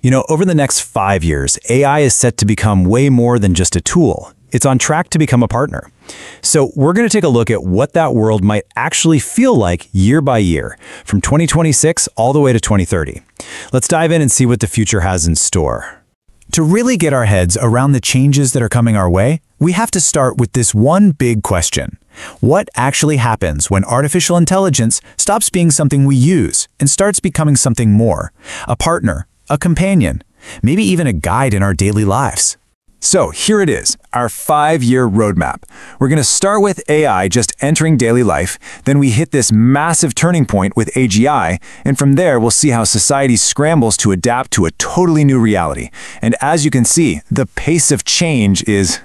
Over the next 5 years, AI is set to become way more than just a tool. It's on track to become a partner. So we're going to take a look at what that world might actually feel like year by year, from 2026 all the way to 2030. Let's dive in and see what the future has in store. To really get our heads around the changes that are coming our way, we have to start with this one big question. What actually happens when artificial intelligence stops being something we use and starts becoming something more? A partner, a companion, maybe even a guide in our daily lives. So here it is, our 5-year roadmap. We're going to start with AI just entering daily life, then we hit this massive turning point with AGI, and from there we'll see how society scrambles to adapt to a totally new reality. And as you can see, the pace of change is,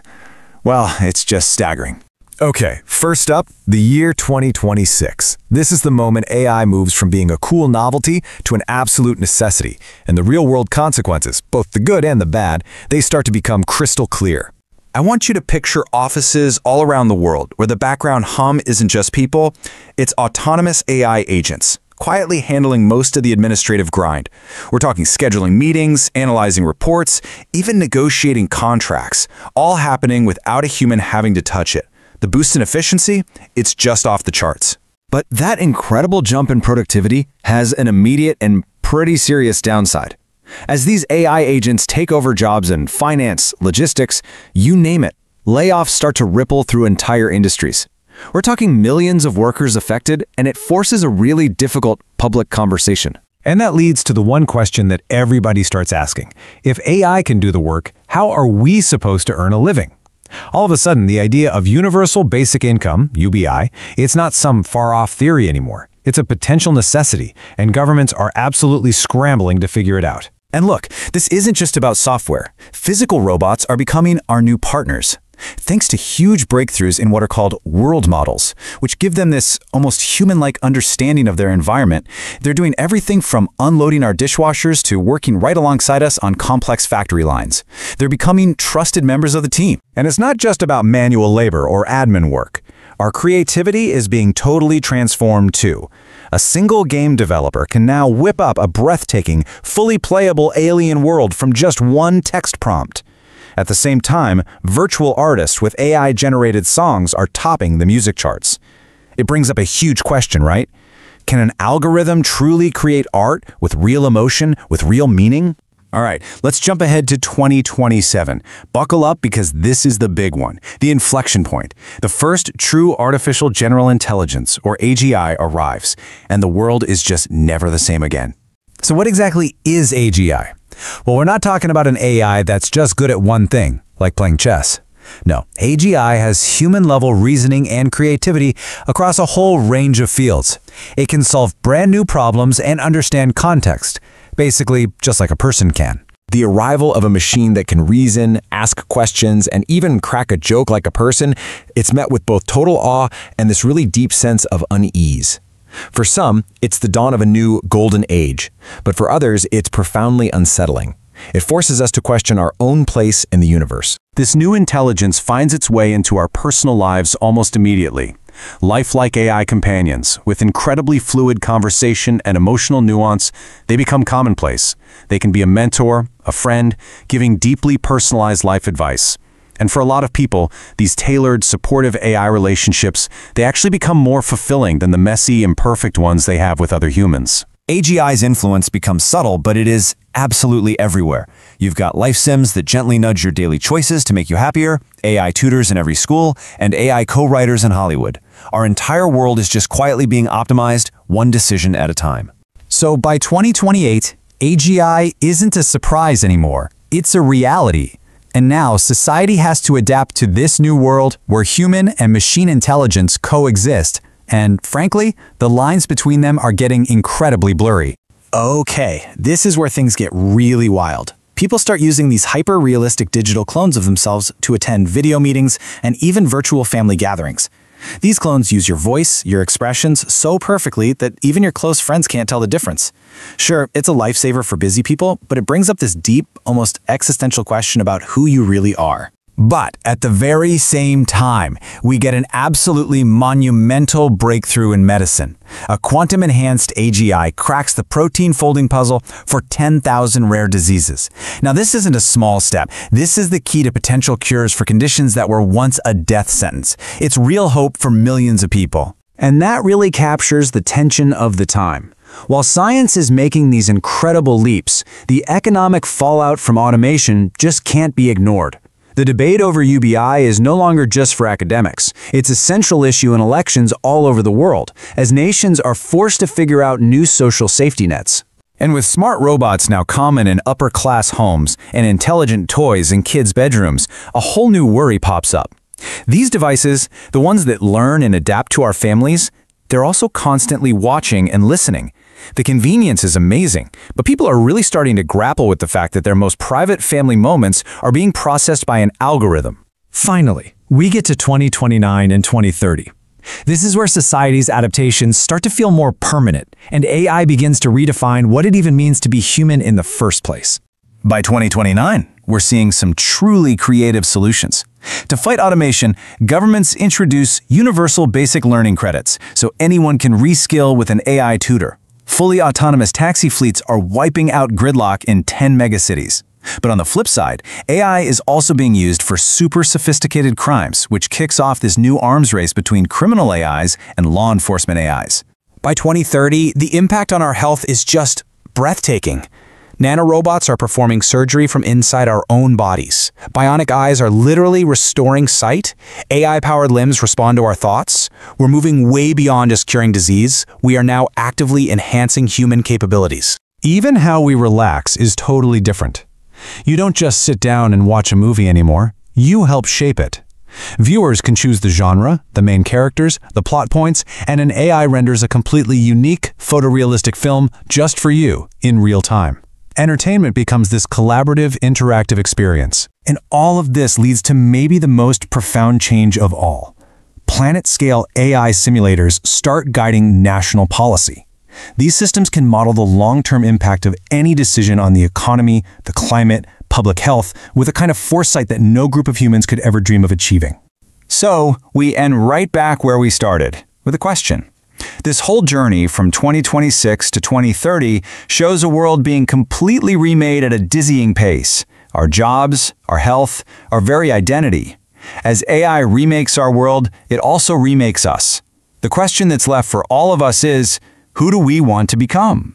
well, it's just staggering. Okay, first up, the year 2026. This is the moment AI moves from being a cool novelty to an absolute necessity, and the real-world consequences, both the good and the bad, they start to become crystal clear. I want you to picture offices all around the world where the background hum isn't just people, it's autonomous AI agents, quietly handling most of the administrative grind. We're talking scheduling meetings, analyzing reports, even negotiating contracts, all happening without a human having to touch it. The boost in efficiency, it's just off the charts. But that incredible jump in productivity has an immediate and pretty serious downside. As these AI agents take over jobs in finance, logistics, you name it, layoffs start to ripple through entire industries. We're talking millions of workers affected, and it forces a really difficult public conversation. And that leads to the one question that everybody starts asking. If AI can do the work, how are we supposed to earn a living? All of a sudden, the idea of universal basic income, UBI, it's not some far-off theory anymore. It's a potential necessity, and governments are absolutely scrambling to figure it out. And look, this isn't just about software. Physical robots are becoming our new partners. Thanks to huge breakthroughs in what are called world models, which give them this almost human-like understanding of their environment, they're doing everything from unloading our dishwashers to working right alongside us on complex factory lines. They're becoming trusted members of the team. And it's not just about manual labor or admin work. Our creativity is being totally transformed too. A single game developer can now whip up a breathtaking, fully playable alien world from just one text prompt. At the same time, virtual artists with AI-generated songs are topping the music charts. It brings up a huge question, right? Can an algorithm truly create art with real emotion, with real meaning? All right, let's jump ahead to 2027. Buckle up because this is the big one, the inflection point. The first true artificial general intelligence, or AGI, arrives, and the world is just never the same again. So what exactly is AGI? Well, we're not talking about an AI that's just good at one thing, like playing chess. No, AGI has human-level reasoning and creativity across a whole range of fields. It can solve brand new problems and understand context, basically just like a person can. The arrival of a machine that can reason, ask questions, and even crack a joke like a person, it's met with both total awe and this really deep sense of unease. For some, it's the dawn of a new golden age, but for others, it's profoundly unsettling. It forces us to question our own place in the universe. This new intelligence finds its way into our personal lives almost immediately. Lifelike AI companions, with incredibly fluid conversation and emotional nuance, they become commonplace. They can be a mentor, a friend, giving deeply personalized life advice. And for a lot of people, these tailored, supportive AI relationships, they actually become more fulfilling than the messy, imperfect ones they have with other humans. AGI's influence becomes subtle, but it is absolutely everywhere. You've got life sims that gently nudge your daily choices to make you happier, AI tutors in every school, and AI co-writers in Hollywood. Our entire world is just quietly being optimized, one decision at a time. So by 2028, AGI isn't a surprise anymore. It's a reality. And now society has to adapt to this new world where human and machine intelligence coexist. And frankly, the lines between them are getting incredibly blurry. Okay, this is where things get really wild. People start using these hyper-realistic digital clones of themselves to attend video meetings and even virtual family gatherings. These clones use your voice, your expressions so perfectly that even your close friends can't tell the difference. Sure, it's a lifesaver for busy people, but it brings up this deep, almost existential question about who you really are. But at the very same time, we get an absolutely monumental breakthrough in medicine. A quantum-enhanced AGI cracks the protein folding puzzle for 10,000 rare diseases. Now, this isn't a small step. This is the key to potential cures for conditions that were once a death sentence. It's real hope for millions of people. And that really captures the tension of the time. While science is making these incredible leaps, the economic fallout from automation just can't be ignored. The debate over UBI is no longer just for academics. It's a central issue in elections all over the world, as nations are forced to figure out new social safety nets. And with smart robots now common in upper-class homes and intelligent toys in kids' bedrooms, a whole new worry pops up. These devices, the ones that learn and adapt to our families, they're also constantly watching and listening. The convenience is amazing, but people are really starting to grapple with the fact that their most private family moments are being processed by an algorithm. Finally, we get to 2029 and 2030. This is where society's adaptations start to feel more permanent, and AI begins to redefine what it even means to be human in the first place. By 2029, we're seeing some truly creative solutions. To fight automation, governments introduce universal basic learning credits, so anyone can reskill with an AI tutor. Fully autonomous taxi fleets are wiping out gridlock in 10 megacities. But on the flip side, AI is also being used for super sophisticated crimes, which kicks off this new arms race between criminal AIs and law enforcement AIs. By 2030, the impact on our health is just breathtaking. Nanorobots are performing surgery from inside our own bodies. Bionic eyes are literally restoring sight. AI-powered limbs respond to our thoughts. We're moving way beyond just curing disease. We are now actively enhancing human capabilities. Even how we relax is totally different. You don't just sit down and watch a movie anymore. You help shape it. Viewers can choose the genre, the main characters, the plot points, and an AI renders a completely unique, photorealistic film just for you in real time. Entertainment becomes this collaborative, interactive experience. And all of this leads to maybe the most profound change of all. Planet-scale AI simulators start guiding national policy. These systems can model the long-term impact of any decision on the economy, the climate, public health, with a kind of foresight that no group of humans could ever dream of achieving. So, we end right back where we started, with a question. This whole journey from 2026 to 2030 shows a world being completely remade at a dizzying pace. Our jobs, our health, our very identity. As AI remakes our world, it also remakes us. The question that's left for all of us is, who do we want to become?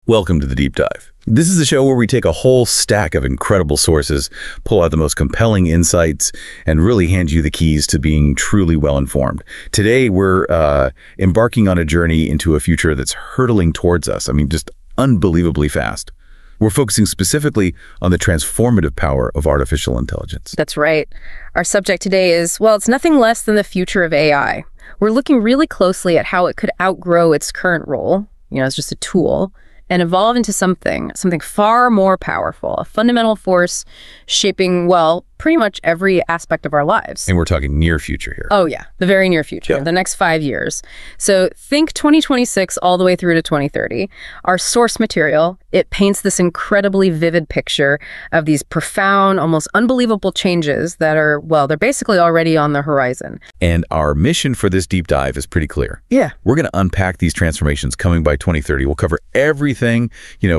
Welcome to The Deep Dive. This is a show where we take a whole stack of incredible sources, pull out the most compelling insights, and really hand you the keys to being truly well-informed. Today, we're embarking on a journey into a future that's hurtling towards us. I mean, just unbelievably fast. We're focusing specifically on the transformative power of artificial intelligence. That's right. Our subject today is, well, it's nothing less than the future of AI. We're looking really closely at how it could outgrow its current role, as just a tool, and evolve into something far more powerful, a fundamental force shaping, well, pretty much every aspect of our lives. And we're talking near future here. Oh, yeah, the very near future, the next 5 years. So think 2026 all the way through to 2030. Our source material, it paints this incredibly vivid picture of these profound, almost unbelievable changes that are, well, they're basically already on the horizon. And our mission for this deep dive is pretty clear. Yeah. We're going to unpack these transformations coming by 2030. We'll cover everything,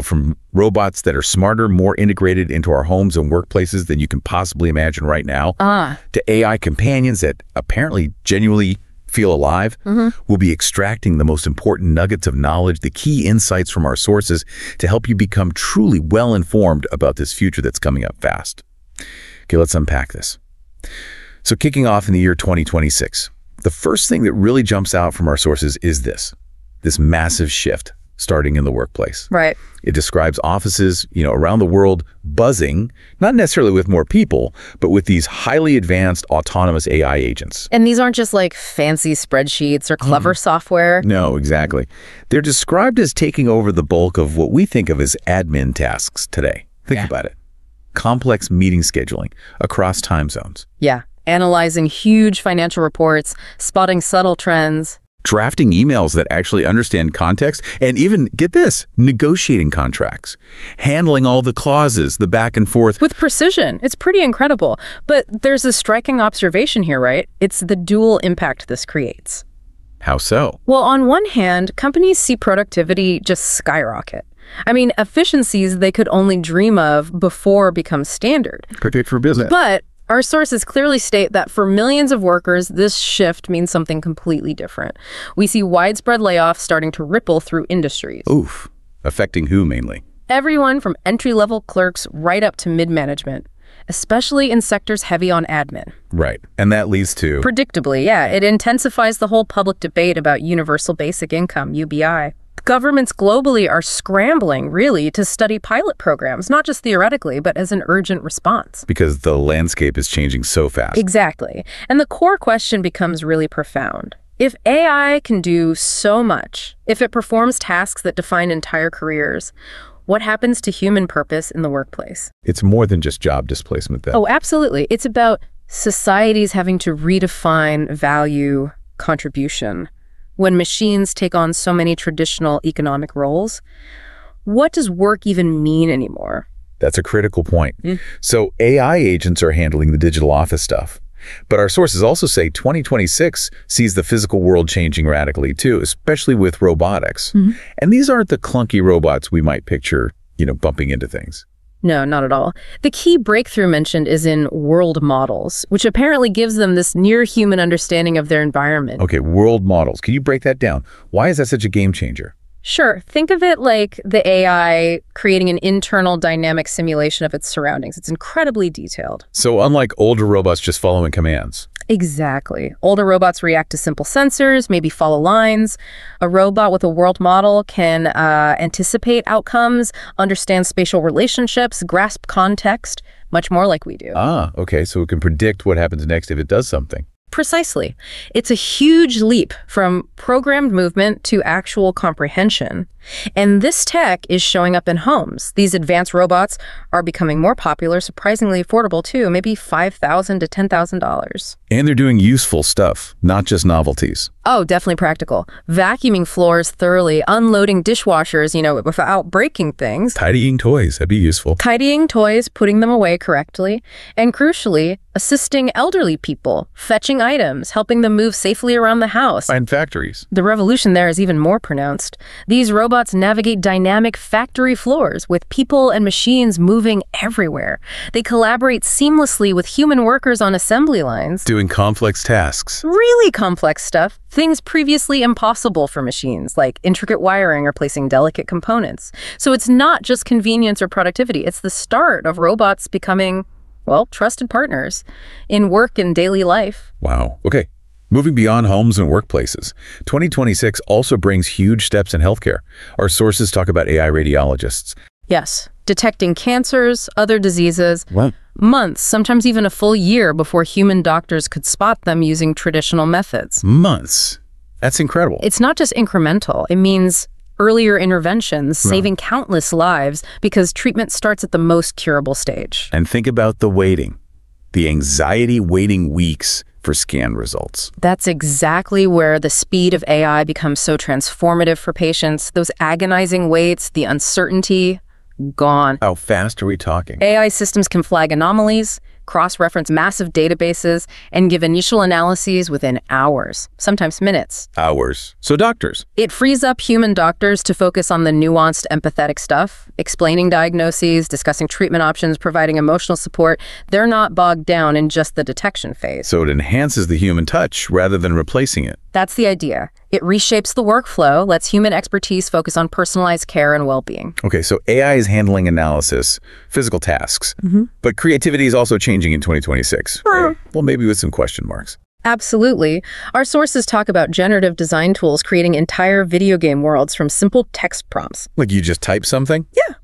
from robots that are smarter, more integrated into our homes and workplaces than you can possibly imagine right now, to AI companions that apparently genuinely feel alive. We'll be extracting the most important nuggets of knowledge, the key insights from our sources to help you become truly well-informed about this future that's coming up fast. Okay, let's unpack this. So kicking off in the year 2026, the first thing that really jumps out from our sources is this massive shift starting in the workplace. Right. It describes offices, around the world buzzing, not necessarily with more people, but with these highly advanced autonomous AI agents. And these aren't just like fancy spreadsheets or clever software. No, exactly. They're described as taking over the bulk of what we think of as admin tasks today. Think about it. Complex meeting scheduling across time zones. Yeah. Analyzing huge financial reports, spotting subtle trends. drafting emails that actually understand context, and even, get this, negotiating contracts, handling all the clauses, the back and forth. With precision. It's pretty incredible. But there's a striking observation here, right? It's the dual impact this creates. How so? Well, on one hand, companies see productivity just skyrocket. I mean, efficiencies they could only dream of before become standard. Perfect for business. But our sources clearly state that for millions of workers, this shift means something completely different. We see widespread layoffs starting to ripple through industries. Oof. Affecting who mainly? Everyone from entry-level clerks right up to mid-management, especially in sectors heavy on admin. Right. And that leads to... Predictably, yeah. It intensifies the whole public debate about universal basic income, UBI. Governments globally are scrambling, really, to study pilot programs, not just theoretically, but as an urgent response. Because the landscape is changing so fast. Exactly. And the core question becomes really profound. If AI can do so much, if it performs tasks that define entire careers, what happens to human purpose in the workplace? It's more than just job displacement, then. Oh, absolutely. It's about societies having to redefine value, contribution. When machines take on so many traditional economic roles, what does work even mean anymore? That's a critical point. So AI agents are handling the digital office stuff. But our sources also say 2026 sees the physical world changing radically too, especially with robotics. And these aren't the clunky robots we might picture, bumping into things. No, not at all. The key breakthrough mentioned is in world models, which apparently gives them this near-human understanding of their environment. Okay, world models. Can you break that down? Why is that such a game changer? Sure. Think of it like the AI creating an internal dynamic simulation of its surroundings. It's incredibly detailed. So unlike older robots just following commands. Exactly. Older robots react to simple sensors, maybe follow lines. A robot with a world model can anticipate outcomes, understand spatial relationships, grasp context, much more like we do. Ah, okay. So it can predict what happens next if it does something. Precisely. It's a huge leap from programmed movement to actual comprehension. And this tech is showing up in homes. These advanced robots are becoming more popular, surprisingly affordable too, maybe $5,000 to $10,000. And they're doing useful stuff, not just novelties. Oh, definitely practical. Vacuuming floors thoroughly, unloading dishwashers, without breaking things. Tidying toys, that'd be useful. Tidying toys, putting them away correctly, and crucially, assisting elderly people, fetching items, helping them move safely around the house. And factories. The revolution there is even more pronounced. These robots navigate dynamic factory floors with people and machines moving everywhere. They collaborate seamlessly with human workers on assembly lines. Doing complex tasks. Really complex stuff. Things previously impossible for machines, like intricate wiring or placing delicate components. So it's not just convenience or productivity. It's the start of robots becoming, well, trusted partners in work and daily life. Wow. Okay. Moving beyond homes and workplaces, 2026 also brings huge steps in healthcare. Our sources talk about AI radiologists. Yes. Detecting cancers, other diseases. What? Months, sometimes even a full year before human doctors could spot them using traditional methods. Months? That's incredible. It's not just incremental. It means earlier interventions, saving countless lives because treatment starts at the most curable stage. And think about the waiting. The anxiety waiting weeks for scan results. That's exactly where the speed of AI becomes so transformative for patients. Those agonizing waits, the uncertainty, gone. How fast are we talking? AI systems can flag anomalies, cross-reference massive databases, and give initial analyses within hours, sometimes minutes. Hours. So doctors. It frees up human doctors to focus on the nuanced, empathetic stuff, explaining diagnoses, discussing treatment options, providing emotional support. They're not bogged down in just the detection phase. So it enhances the human touch rather than replacing it. That's the idea. It reshapes the workflow, lets human expertise focus on personalized care and well-being. Okay, so AI is handling analysis, physical tasks, but creativity is also changing in 2026. Right? Well, maybe with some question marks. Absolutely. Our sources talk about generative design tools creating entire video game worlds from simple text prompts. Like you just type something? Yeah.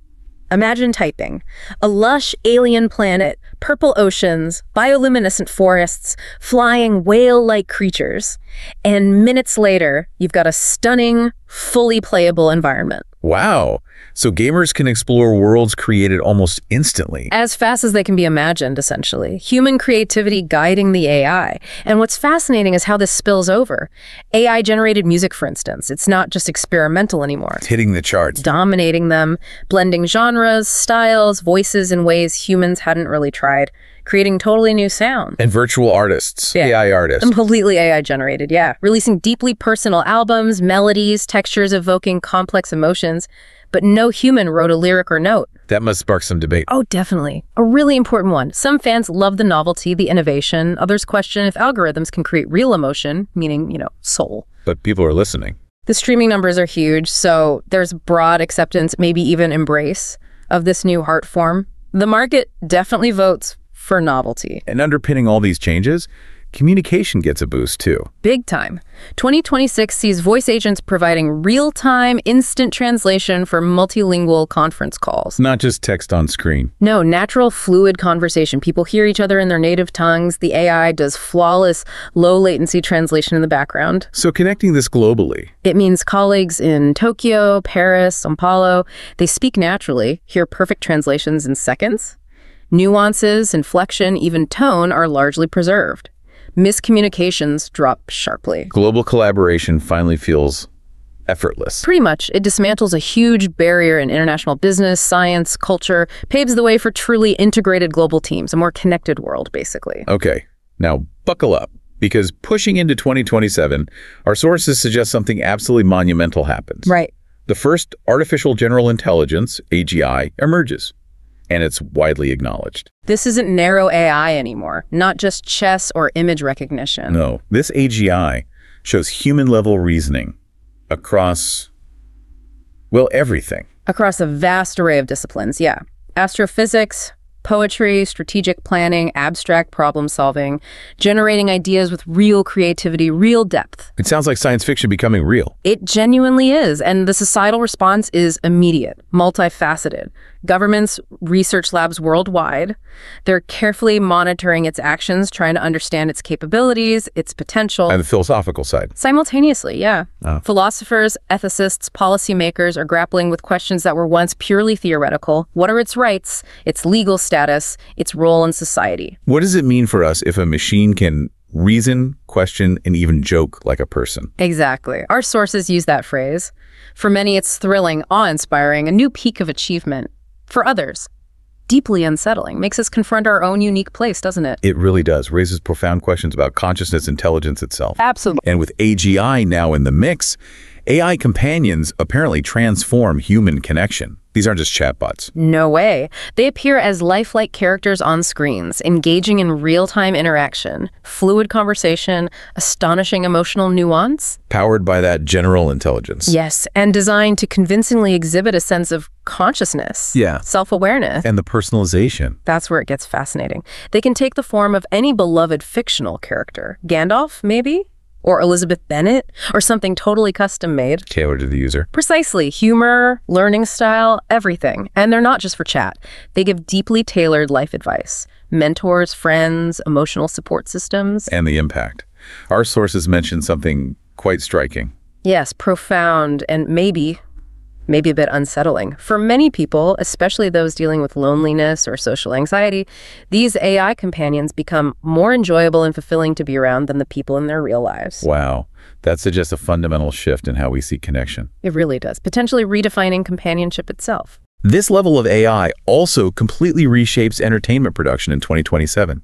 Imagine typing a lush alien planet, purple oceans, bioluminescent forests, flying whale-like creatures, and minutes later, you've got a stunning, fully playable environment. Wow. So gamers can explore worlds created almost instantly. As fast as they can be imagined, essentially. Human creativity guiding the AI. And what's fascinating is how this spills over. AI-generated music, for instance. It's not just experimental anymore. It's hitting the charts. Dominating them, blending genres, styles, voices in ways humans hadn't really tried, creating totally new sound. And virtual artists, AI artists. Completely AI-generated, yeah. Releasing deeply personal albums, melodies, textures evoking complex emotions, but no human wrote a lyric or note. That must spark some debate. Oh, definitely. A really important one. Some fans love the novelty, the innovation. Others question if algorithms can create real emotion, meaning, soul. But people are listening. The streaming numbers are huge, so there's broad acceptance, maybe even embrace, of this new art form. The market definitely votes for novelty. And underpinning all these changes, communication gets a boost too. Big time. 2026 sees voice agents providing real-time, instant translation for multilingual conference calls. Not just text on screen. No, natural, fluid conversation. People hear each other in their native tongues. The AI does flawless, low-latency translation in the background. So connecting this globally. It means colleagues in Tokyo, Paris, São Paulo, they speak naturally, hear perfect translations in seconds. Nuances, inflection, even tone are largely preserved. Miscommunications drop sharply. Global collaboration finally feels effortless. Pretty much. It dismantles a huge barrier in international business, science, culture, paves the way for truly integrated global teams, a more connected world, basically. Okay, now buckle up, because pushing into 2027, our sources suggest something absolutely monumental happens. Right. The first artificial general intelligence, AGI, emerges, and it's widely acknowledged. This isn't narrow AI anymore, not just chess or image recognition. No, this AGI shows human-level reasoning across, well, everything. Across a vast array of disciplines, yeah. Astrophysics, poetry, strategic planning, abstract problem solving, generating ideas with real creativity, real depth. It sounds like science fiction becoming real. It genuinely is, and the societal response is immediate, multifaceted. Governments, research labs worldwide, they're carefully monitoring its actions, trying to understand its capabilities, its potential. And the philosophical side. Simultaneously, yeah. Philosophers, ethicists, policymakers are grappling with questions that were once purely theoretical. What are its rights, its legal status, its role in society? What does it mean for us if a machine can reason, question, and even joke like a person? Exactly. Our sources use that phrase. For many, it's thrilling, awe-inspiring, a new peak of achievement. For others, deeply unsettling, makes us confront our own unique place, doesn't it? It really does. Raises profound questions about consciousness, intelligence itself. Absolutely. And with AGI now in the mix, AI companions apparently transform human connection. These aren't just chatbots. No way. They appear as lifelike characters on screens, engaging in real-time interaction, fluid conversation, astonishing emotional nuance. Powered by that general intelligence. Yes, and designed to convincingly exhibit a sense of consciousness. Yeah. Self-awareness. And the personalization. That's where it gets fascinating. They can take the form of any beloved fictional character. Gandalf, maybe? Or Elizabeth Bennet, or something totally custom-made. Tailored to the user. Precisely. Humor, learning style, everything. And they're not just for chat. They give deeply tailored life advice. Mentors, friends, emotional support systems. And the impact. Our sources mention something quite striking. Yes, profound and maybe a bit unsettling. For many people, especially those dealing with loneliness or social anxiety, these AI companions become more enjoyable and fulfilling to be around than the people in their real lives. Wow. That suggests a fundamental shift in how we see connection. It really does, potentially redefining companionship itself. This level of AI also completely reshapes entertainment production in 2027.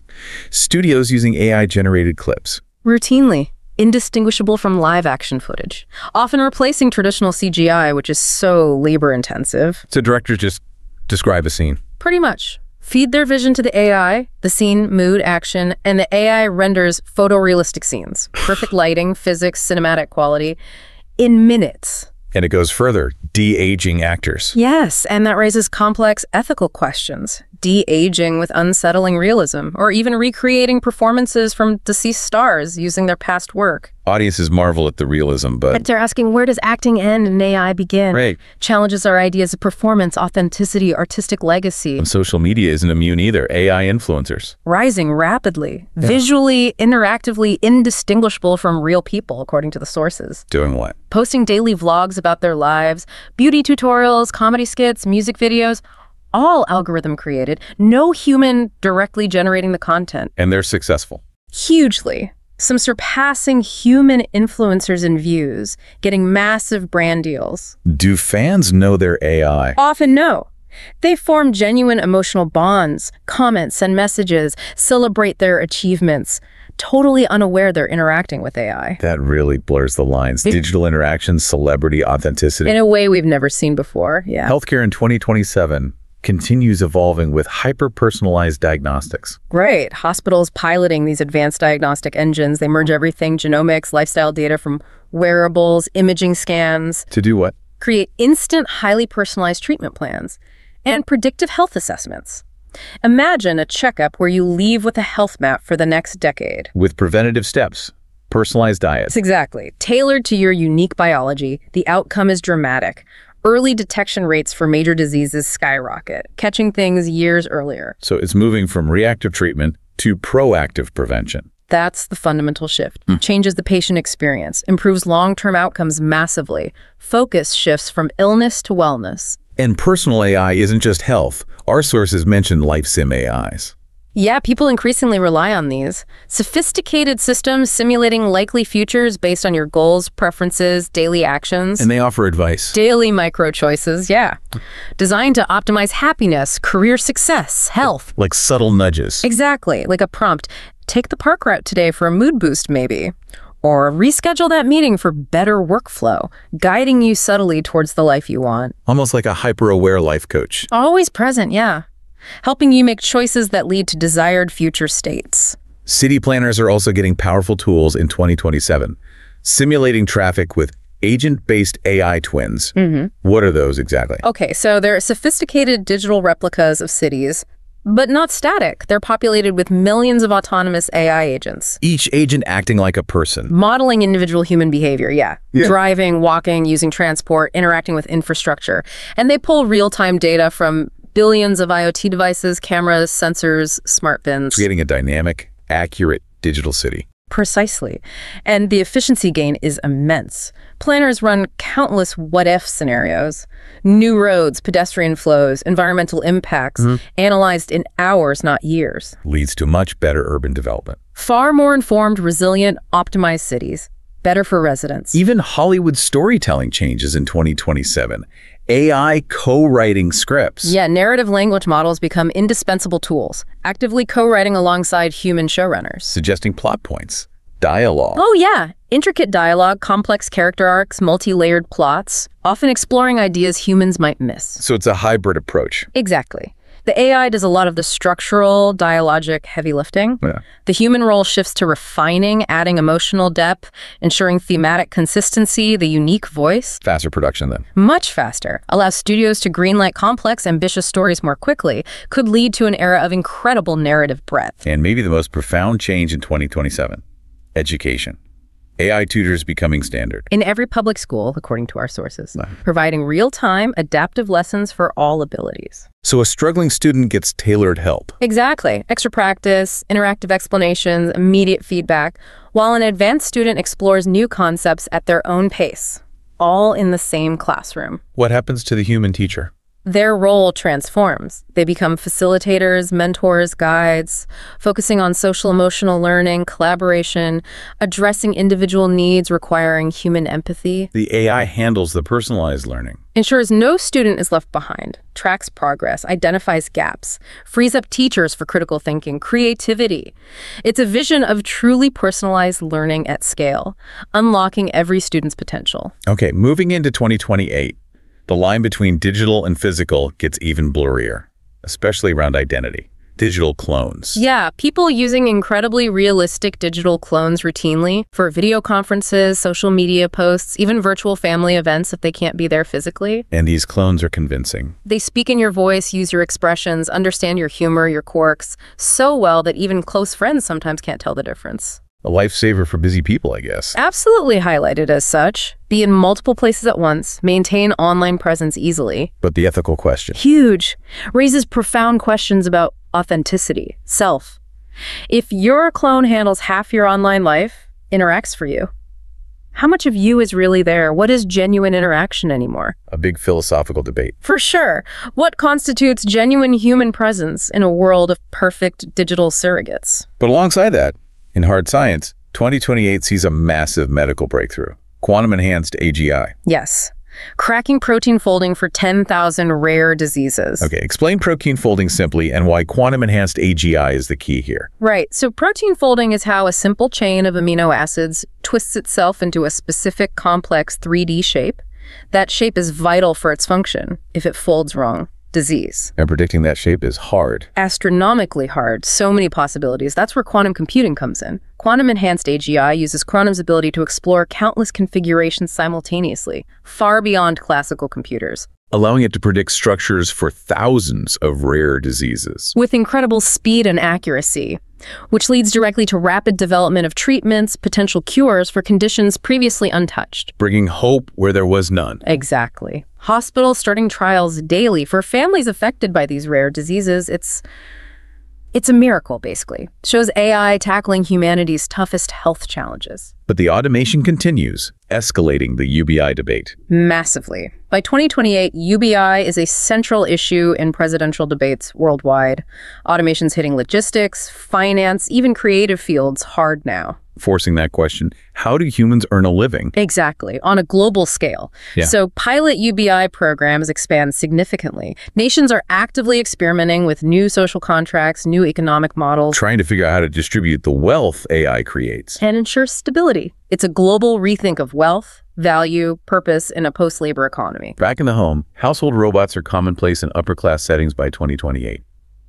Studios using AI-generated clips. Routinely. Indistinguishable from live-action footage, often replacing traditional CGI, which is so labor-intensive. So directors just describe a scene. Pretty much. Feed their vision to the AI, the scene, mood, action, and the AI renders photorealistic scenes. Perfect lighting, physics, cinematic quality, in minutes. And it goes further, de-aging actors. Yes, and that raises complex ethical questions. de-aging with unsettling realism, or even recreating performances from deceased stars using their past work. Audiences marvel at the realism, but They're asking, where does acting end and AI begin? Right. Challenges our ideas of performance, authenticity, artistic legacy. and social media isn't immune either. AI influencers. Rising rapidly, visually, interactively indistinguishable from real people, according to the sources. Doing what? Posting daily vlogs about their lives, beauty tutorials, comedy skits, music videos, all algorithm created, no human directly generating the content. And they're successful. Hugely. Some surpassing human influencers in views, getting massive brand deals. Do fans know their AI? Often no. They form genuine emotional bonds, comment, send messages, celebrate their achievements, totally unaware they're interacting with AI. That really blurs the lines. Digital interaction, celebrity, authenticity. In a way we've never seen before, yeah. Healthcare in 2027 continues evolving with hyper-personalized diagnostics. Right. Hospitals piloting these advanced diagnostic engines. They merge everything, genomics, lifestyle data from wearables, imaging scans. To do what? Create instant, highly personalized treatment plans and predictive health assessments. Imagine a checkup where you leave with a health map for the next decade. With preventative steps, personalized diet. It's exactly. Tailored to your unique biology, the outcome is dramatic. Early detection rates for major diseases skyrocket, catching things years earlier. So it's moving from reactive treatment to proactive prevention. That's the fundamental shift. Changes the patient experience, improves long-term outcomes massively. Focus shifts from illness to wellness. And personal AI isn't just health. Our sources mention LifeSim AIs. Yeah, people increasingly rely on these. Sophisticated systems simulating likely futures based on your goals, preferences, daily actions. And they offer advice. Daily micro-choices, yeah. Designed to optimize happiness, career success, health. Like subtle nudges. Exactly, like a prompt. Take the park route today for a mood boost, maybe. Or reschedule that meeting for better workflow, guiding you subtly towards the life you want. Almost like a hyper-aware life coach. Always present, yeah. Helping you make choices that lead to desired future states. City planners are also getting powerful tools in 2027, simulating traffic with agent-based AI twins. What are those exactly? Okay, so they're sophisticated digital replicas of cities, but not static. They're populated with millions of autonomous AI agents. Each agent acting like a person. Modeling individual human behavior, yeah. Driving, walking, using transport, interacting with infrastructure. And they pull real-time data from billions of IoT devices, cameras, sensors, smart bins. Creating a dynamic, accurate digital city. Precisely. And the efficiency gain is immense. Planners run countless what-if scenarios. New roads, pedestrian flows, environmental impacts, analyzed in hours, not years. Leads to much better urban development. Far more informed, resilient, optimized cities. Better for residents. Even Hollywood storytelling changes in 2027. AI co-writing scripts. Yeah, narrative language models become indispensable tools, actively co-writing alongside human showrunners. Suggesting plot points. Dialogue. Oh yeah, intricate dialogue, complex character arcs, multi-layered plots, often exploring ideas humans might miss. So it's a hybrid approach. Exactly. The AI does a lot of the structural, dialogic heavy lifting. Yeah. The human role shifts to refining, adding emotional depth, ensuring thematic consistency, the unique voice. Faster production then. Much faster. Allows studios to greenlight complex, ambitious stories more quickly. Could lead to an era of incredible narrative breadth. And maybe the most profound change in 2027. Education. AI tutors becoming standard. In every public school, according to our sources, providing real-time, adaptive lessons for all abilities. So a struggling student gets tailored help. Exactly. Extra practice, interactive explanations, immediate feedback, while an advanced student explores new concepts at their own pace, all in the same classroom. What happens to the human teacher? Their role transforms. They become facilitators, mentors, guides, focusing on social-emotional learning, collaboration, addressing individual needs requiring human empathy. The AI handles the personalized learning. Ensures no student is left behind, tracks progress, identifies gaps, frees up teachers for critical thinking, creativity. It's a vision of truly personalized learning at scale, unlocking every student's potential. Okay, moving into 2028. The line between digital and physical gets even blurrier, especially around identity. digital clones. Yeah, people using incredibly realistic digital clones routinely for video conferences, social media posts, even virtual family events if they can't be there physically. And these clones are convincing. They speak in your voice, use your expressions, understand your humor, your quirks, so well that even close friends sometimes can't tell the difference. A lifesaver for busy people, I guess. Absolutely highlighted as such. Be in multiple places at once, maintain online presence easily. But the ethical question. Huge. Raises profound questions about authenticity, self. If your clone handles half your online life, interacts for you, how much of you is really there? What is genuine interaction anymore? A big philosophical debate. For sure. What constitutes genuine human presence in a world of perfect digital surrogates? But alongside that, in hard science, 2028 sees a massive medical breakthrough. Quantum-enhanced AGI. Yes. Cracking protein folding for 10,000 rare diseases. Okay, explain protein folding simply and why quantum-enhanced AGI is the key here. Right. So protein folding is how a simple chain of amino acids twists itself into a specific complex 3D shape. That shape is vital for its function. If it folds wrong, disease. And predicting that shape is hard. Astronomically hard. So many possibilities. That's where quantum computing comes in. Quantum-enhanced AGI uses quantum's ability to explore countless configurations simultaneously, far beyond classical computers. Allowing it to predict structures for thousands of rare diseases. With incredible speed and accuracy, which leads directly to rapid development of treatments, potential cures for conditions previously untouched. Bringing hope where there was none. Exactly. Hospitals starting trials daily for families affected by these rare diseases. It's a miracle, basically. Shows AI tackling humanity's toughest health challenges. But the automation continues, escalating the UBI debate. Massively. By 2028, UBI is a central issue in presidential debates worldwide. Automation's hitting logistics, finance, even creative fields hard now. Forcing that question, how do humans earn a living? Exactly, on a global scale. Yeah. So pilot UBI programs expand significantly. Nations are actively experimenting with new social contracts, new economic models, Trying to figure out how to distribute the wealth AI creates. and ensure stability. It's a global rethink of wealth, value, purpose in a post-labor economy. Back in the home, household robots are commonplace in upper-class settings by 2028.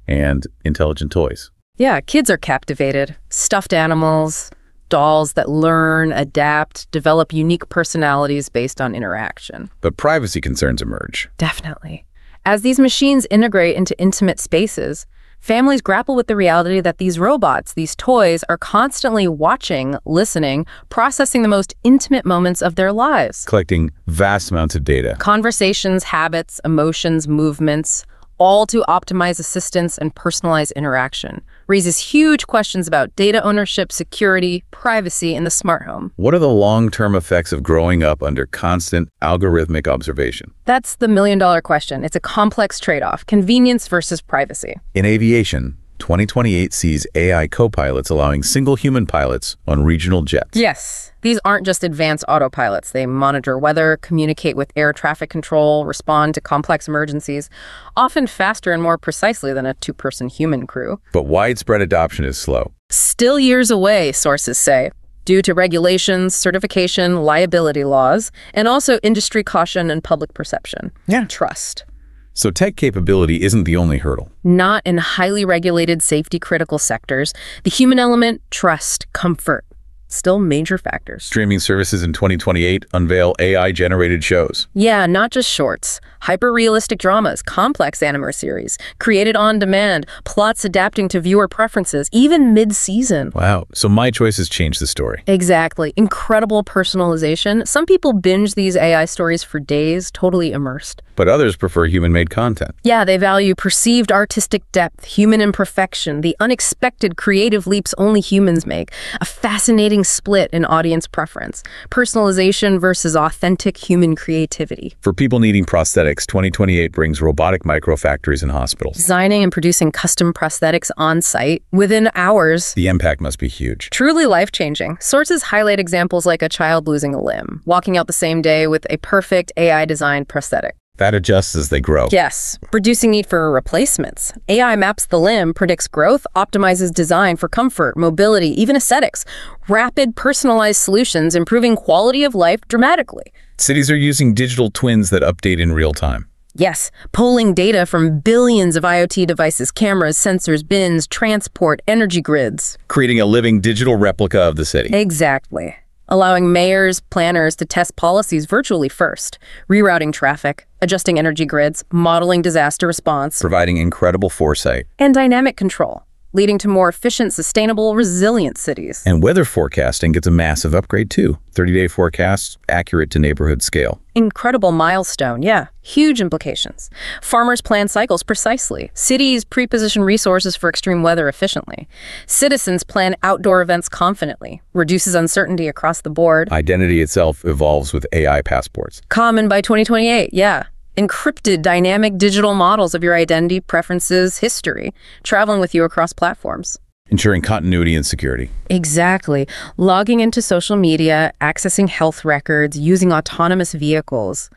And intelligent toys. Yeah, kids are captivated. Stuffed animals, dolls that learn, adapt, develop unique personalities based on interaction. But privacy concerns emerge. Definitely. As these machines integrate into intimate spaces, families grapple with the reality that these robots, these toys, are constantly watching, listening, processing the most intimate moments of their lives. Collecting vast amounts of data. Conversations, habits, emotions, movements, all to optimize assistance and personalize interaction. Raises huge questions about data ownership, security, privacy in the smart home. What are the long-term effects of growing up under constant algorithmic observation? That's the million-dollar question. It's a complex trade-off, convenience versus privacy. In aviation, 2028 sees AI co-pilots allowing single human pilots on regional jets. Yes, these aren't just advanced autopilots. They monitor weather, communicate with air traffic control, respond to complex emergencies, often faster and more precisely than a two-person human crew. But widespread adoption is slow. Still years away, sources say, due to regulations, certification, liability laws, and also industry caution and public perception. Yeah. Trust. So tech capability isn't the only hurdle. Not in highly regulated safety-critical sectors. The human element, trust, comfort, still major factors. Streaming services in 2028 unveil AI-generated shows. Yeah, not just shorts. Hyper-realistic dramas, complex anime series, created on demand, plots adapting to viewer preferences, even mid-season. Wow. So My Choice has changed the story. Exactly. Incredible personalization. Some people binge these AI stories for days, totally immersed. But others prefer human-made content. Yeah, they value perceived artistic depth, human imperfection, the unexpected creative leaps only humans make, a fascinating split in audience preference, personalization versus authentic human creativity. For people needing prosthetics, 2028 brings robotic microfactories in hospitals. Designing and producing custom prosthetics on site within hours. The impact must be huge. Truly life-changing. Sources highlight examples like a child losing a limb, walking out the same day with a perfect AI-designed prosthetic. That adjusts as they grow. Yes, reducing need for replacements. AI maps the limb, predicts growth, optimizes design for comfort, mobility, even aesthetics. Rapid, personalized solutions, improving quality of life dramatically. Cities are using digital twins that update in real time. Yes, pulling data from billions of IoT devices, cameras, sensors, bins, transport, energy grids. Creating a living digital replica of the city. Exactly. Allowing mayors, planners to test policies virtually first, rerouting traffic, adjusting energy grids, modeling disaster response, Providing incredible foresight. and dynamic control, leading to more efficient, sustainable, resilient cities. And weather forecasting gets a massive upgrade too. 30-day forecasts, accurate to neighborhood scale. Incredible milestone, yeah. Huge implications. Farmers plan cycles precisely. Cities pre-position resources for extreme weather efficiently. Citizens plan outdoor events confidently. Reduces uncertainty across the board. Identity itself evolves with AI passports. Common by 2028, yeah. Encrypted dynamic digital models of your identity, preferences, history, traveling with you across platforms. Ensuring continuity and security. Exactly. Logging into social media, accessing health records, using autonomous vehicles.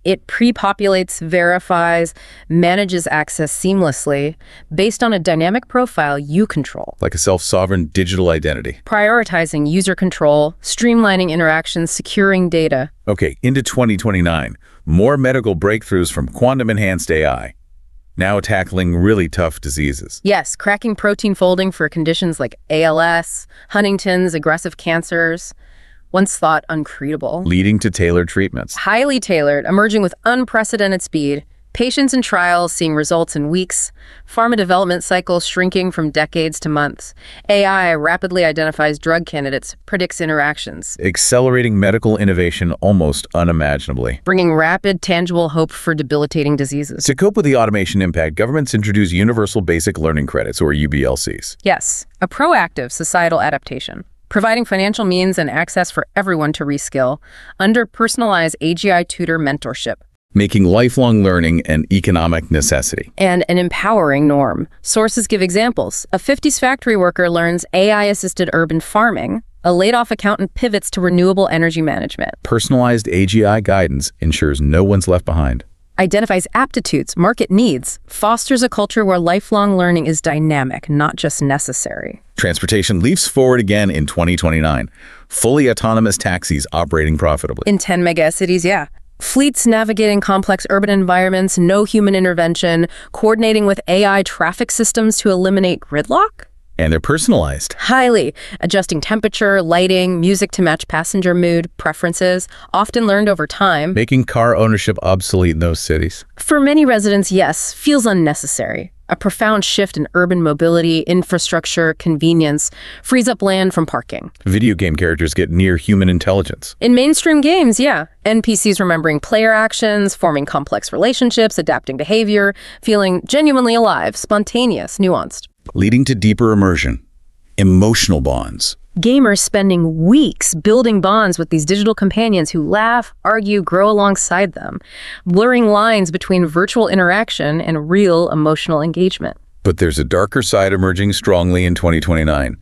It pre-populates, verifies, manages access seamlessly based on a dynamic profile you control. Like a self-sovereign digital identity. Prioritizing user control, streamlining interactions, securing data. Okay, into 2029. More medical breakthroughs from quantum-enhanced AI. Now tackling really tough diseases. Yes, cracking protein folding for conditions like ALS, Huntington's, aggressive cancers, once thought untreatable. Leading to tailored treatments. Highly tailored, emerging with unprecedented speed. Patients in trials seeing results in weeks. Pharma development cycles shrinking from decades to months. AI rapidly identifies drug candidates, predicts interactions. Accelerating medical innovation almost unimaginably. Bringing rapid, tangible hope for debilitating diseases. To cope with the automation impact, governments introduce Universal Basic Learning Credits, or UBLCs. Yes, a proactive societal adaptation. Providing financial means and access for everyone to reskill under personalized AGI tutor mentorship. Making lifelong learning an economic necessity. And an empowering norm. Sources give examples. A 50s factory worker learns AI-assisted urban farming. A laid-off accountant pivots to renewable energy management. Personalized AGI guidance ensures no one's left behind. Identifies aptitudes, market needs, fosters a culture where lifelong learning is dynamic, not just necessary. Transportation leaps forward again in 2029. Fully autonomous taxis operating profitably. In 10 megacities, yeah. Fleets navigating complex urban environments, no human intervention, coordinating with AI traffic systems to eliminate gridlock? And they're personalized. Highly. Adjusting temperature, lighting, music to match passenger mood, preferences, often learned over time. Making car ownership obsolete in those cities. For many residents, yes, feels unnecessary. A profound shift in urban mobility, infrastructure, convenience, frees up land from parking. Video game characters get near human intelligence. In mainstream games, yeah. NPCs remembering player actions, forming complex relationships, adapting behavior, feeling genuinely alive, spontaneous, nuanced. Leading to deeper immersion. Emotional bonds. Gamers spending weeks building bonds with these digital companions who laugh, argue, grow alongside them, blurring lines between virtual interaction and real emotional engagement. But there's a darker side emerging strongly in 2029.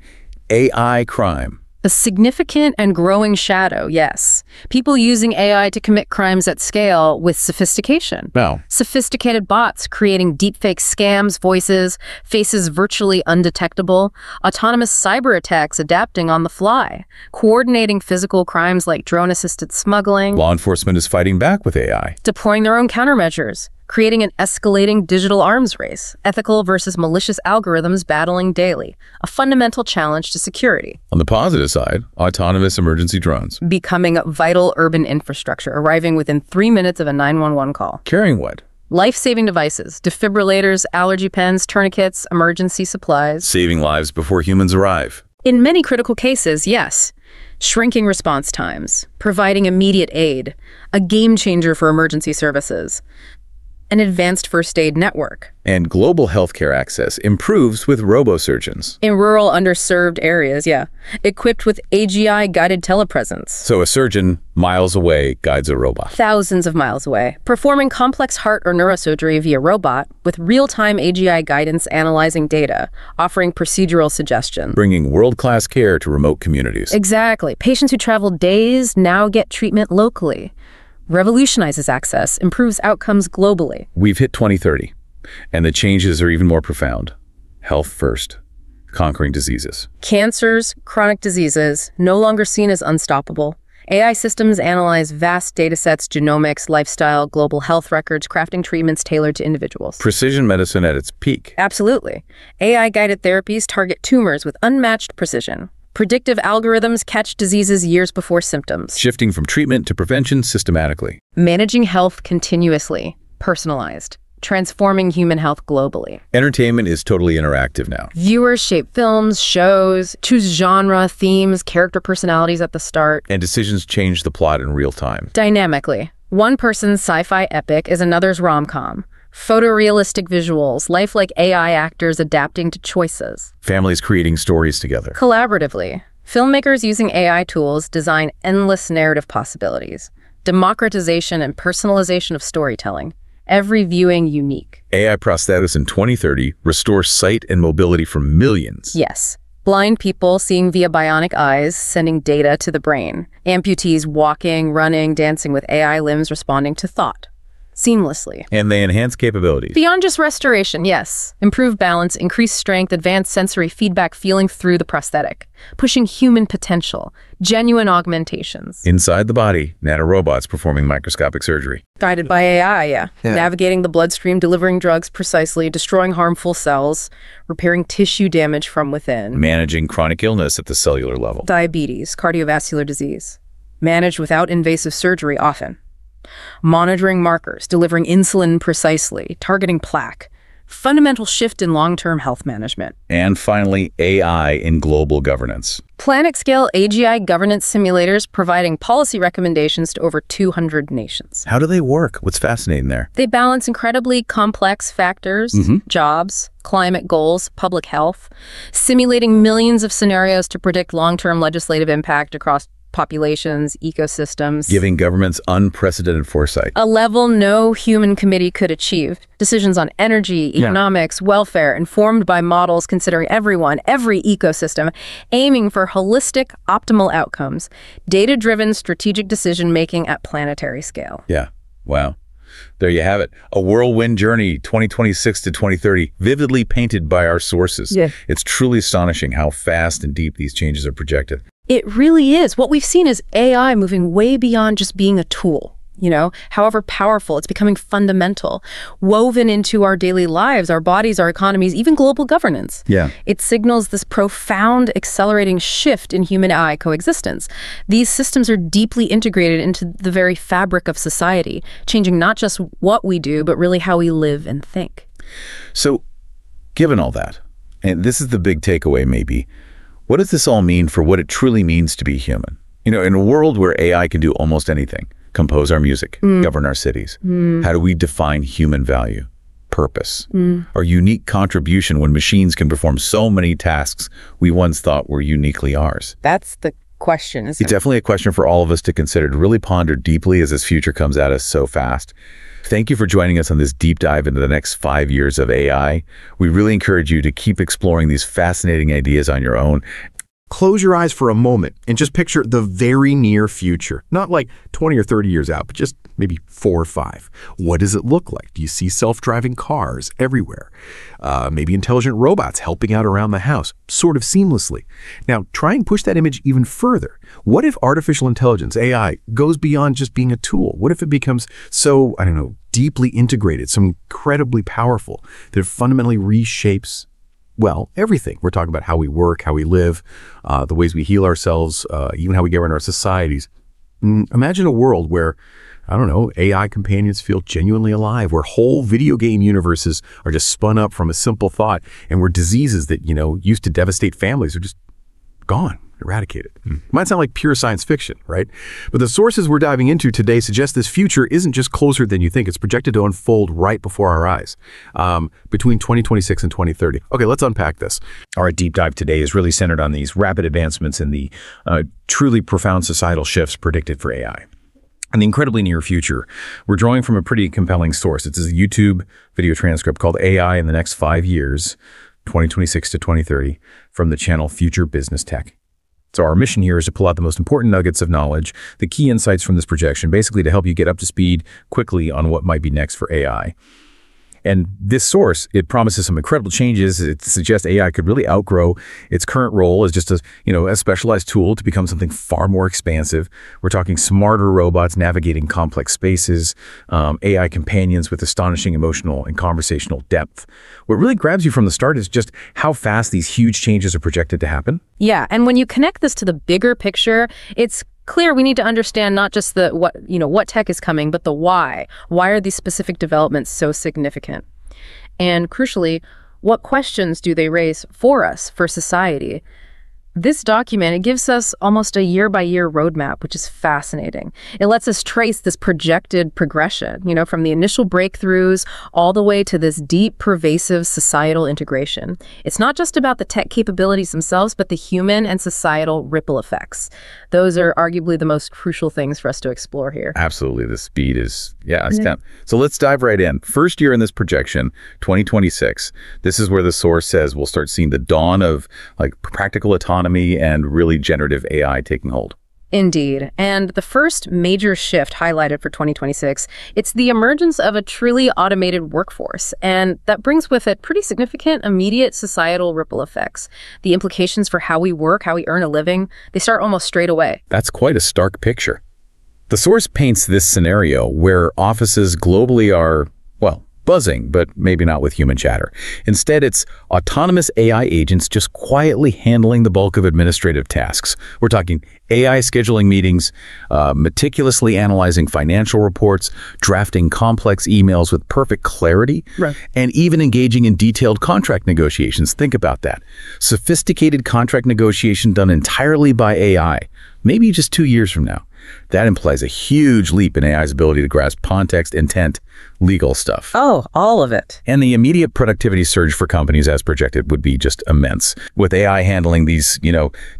AI crime. A significant and growing shadow, yes. People using AI to commit crimes at scale with sophistication. Now, Sophisticated bots creating deepfake scams, voices, faces virtually undetectable, autonomous cyber attacks adapting on the fly, coordinating physical crimes like drone-assisted smuggling, law enforcement is fighting back with AI. deploying their own countermeasures, creating an escalating digital arms race, ethical versus malicious algorithms battling daily, a fundamental challenge to security. On the positive side, autonomous emergency drones. Becoming vital urban infrastructure, arriving within 3 minutes of a 911 call. Carrying what? Life-saving devices, defibrillators, allergy pens, tourniquets, emergency supplies. Saving lives before humans arrive. In many critical cases, yes. Shrinking response times, providing immediate aid, a game changer for emergency services. An advanced first aid network. And global healthcare access improves with robosurgeons. In rural, underserved areas, yeah. Equipped with AGI-guided telepresence. So a surgeon miles away guides a robot. Thousands of miles away. Performing complex heart or neurosurgery via robot with real-time AGI guidance analyzing data, offering procedural suggestions. Bringing world-class care to remote communities. Exactly. Patients who traveled days now get treatment locally. Revolutionizes access, improves outcomes globally. We've hit 2030, and the changes are even more profound. Health first, conquering diseases. Cancers, chronic diseases, no longer seen as unstoppable. AI systems analyze vast data sets, genomics, lifestyle, global health records, crafting treatments tailored to individuals. Precision medicine at its peak. Absolutely. AI-guided therapies target tumors with unmatched precision. Predictive algorithms catch diseases years before symptoms. Shifting from treatment to prevention systematically. Managing health continuously. Personalized. Transforming human health globally. Entertainment is totally interactive now. Viewers shape films, shows, choose genre, themes, character personalities at the start. And decisions change the plot in real time. Dynamically. One person's sci-fi epic is another's rom-com. Photorealistic visuals, lifelike AI actors adapting to choices. Families creating stories together. Collaboratively. Filmmakers using AI tools design endless narrative possibilities. Democratization and personalization of storytelling. Every viewing unique. AI prosthetics in 2030 restore sight and mobility for millions. Yes. Blind people seeing via bionic eyes, sending data to the brain. Amputees walking, running, dancing with AI limbs responding to thought. Seamlessly. And they enhance capabilities. Beyond just restoration, yes. Improved balance, increased strength, advanced sensory feedback feeling through the prosthetic. Pushing human potential. Genuine augmentations. Inside the body, nanorobots performing microscopic surgery. Guided by AI, yeah. Navigating the bloodstream, delivering drugs precisely, destroying harmful cells, repairing tissue damage from within. Managing chronic illness at the cellular level. Diabetes, cardiovascular disease. Managed without invasive surgery often. Monitoring markers, delivering insulin precisely, targeting plaque. Fundamental shift in long-term health management. And finally, AI in global governance. Planet-scale AGI governance simulators providing policy recommendations to over 200 nations. How do they work? What's fascinating there? They balance incredibly complex factors, jobs, climate goals, public health, simulating millions of scenarios to predict long-term legislative impact across populations, ecosystems. Giving governments unprecedented foresight. A level no human committee could achieve. Decisions on energy, economics, welfare, informed by models considering everyone, every ecosystem, aiming for holistic, optimal outcomes. Data-driven strategic decision-making at planetary scale. Yeah. Wow. There you have it. A whirlwind journey, 2026 to 2030, vividly painted by our sources. Yeah. It's truly astonishing how fast and deep these changes are projected. It really is. What we've seen is AI moving way beyond just being a tool. You know, however powerful, it's becoming fundamental, woven into our daily lives, our bodies, our economies, even global governance. Yeah. It signals this profound, accelerating shift in human-AI coexistence. These systems are deeply integrated into the very fabric of society, changing not just what we do, but really how we live and think. So, given all that, and this is the big takeaway maybe, what does this all mean for what it truly means to be human? You know, in a world where AI can do almost anything, compose our music, govern our cities, how do we define human value, purpose, our unique contribution when machines can perform so many tasks we once thought were uniquely ours? That's the question, isn't It's definitely a question for all of us to consider, to really ponder deeply as this future comes at us so fast. Thank you for joining us on this deep dive into the next 5 years of AI. We really encourage you to keep exploring these fascinating ideas on your own. Close your eyes for a moment and just picture the very near future. Not like 20 or 30 years out, but just maybe 4 or 5. What does it look like? Do you see self-driving cars everywhere? Maybe intelligent robots helping out around the house, sort of seamlessly. Now, try and push that image even further. What if artificial intelligence, AI, goes beyond just being a tool? What if it becomes so, I don't know, deeply integrated, so incredibly powerful that it fundamentally reshapes, well, everything. We're talking about how we work, how we live, the ways we heal ourselves, even how we govern our societies. Imagine a world where, I don't know, AI companions feel genuinely alive, where whole video game universes are just spun up from a simple thought, and where diseases that, you know, used to devastate families are just gone, eradicated. Might sound like pure science fiction, right? But the sources we're diving into today suggest this future isn't just closer than you think. It's projected to unfold right before our eyes, between 2026 and 2030. Okay, let's unpack this. Our deep dive today is really centered on these rapid advancements in the truly profound societal shifts predicted for AI. In the incredibly near future, we're drawing from a pretty compelling source. It's a YouTube video transcript called AI in the Next 5 Years, 2026 to 2030, from the channel Future Business Tech. So our mission here is to pull out the most important nuggets of knowledge, the key insights from this projection, basically to help you get up to speed quickly on what might be next for AI. And this source, it promises some incredible changes. It suggests AI could really outgrow its current role as just a specialized tool to become something far more expansive. We're talking smarter robots navigating complex spaces, AI companions with astonishing emotional and conversational depth. What really grabs you from the start is just how fast these huge changes are projected to happen. Yeah, and when you connect this to the bigger picture, it's clear we need to understand not just what tech is coming, but the why. Why are these specific developments so significant? And crucially, what questions do they raise for us, for society? This document, it gives us almost a year-by-year roadmap, which is fascinating. It lets us trace this projected progression, from the initial breakthroughs all the way to this deep, pervasive societal integration. It's not just about the tech capabilities themselves, but the human and societal ripple effects. Those are arguably the most crucial things for us to explore here. Absolutely. The speed is, astounding. So let's dive right in. First year in this projection, 2026. This is where the source says we'll start seeing the dawn of practical autonomy and really generative AI taking hold. Indeed. And the first major shift highlighted for 2026, it's the emergence of a truly automated workforce. And that brings with it pretty significant immediate societal ripple effects. The implications for how we work, how we earn a living, they start almost straight away. That's quite a stark picture. The source paints this scenario where offices globally are, buzzing, but maybe not with human chatter. Instead, it's autonomous AI agents just quietly handling the bulk of administrative tasks. We're talking AI scheduling meetings, meticulously analyzing financial reports, drafting complex emails with perfect clarity, and even engaging in detailed contract negotiations. Think about that. Sophisticated contract negotiation done entirely by AI, maybe just 2 years from now. That implies a huge leap in AI's ability to grasp context, intent, legal stuff. Oh, all of it. And the immediate productivity surge for companies as projected would be just immense. With AI handling these,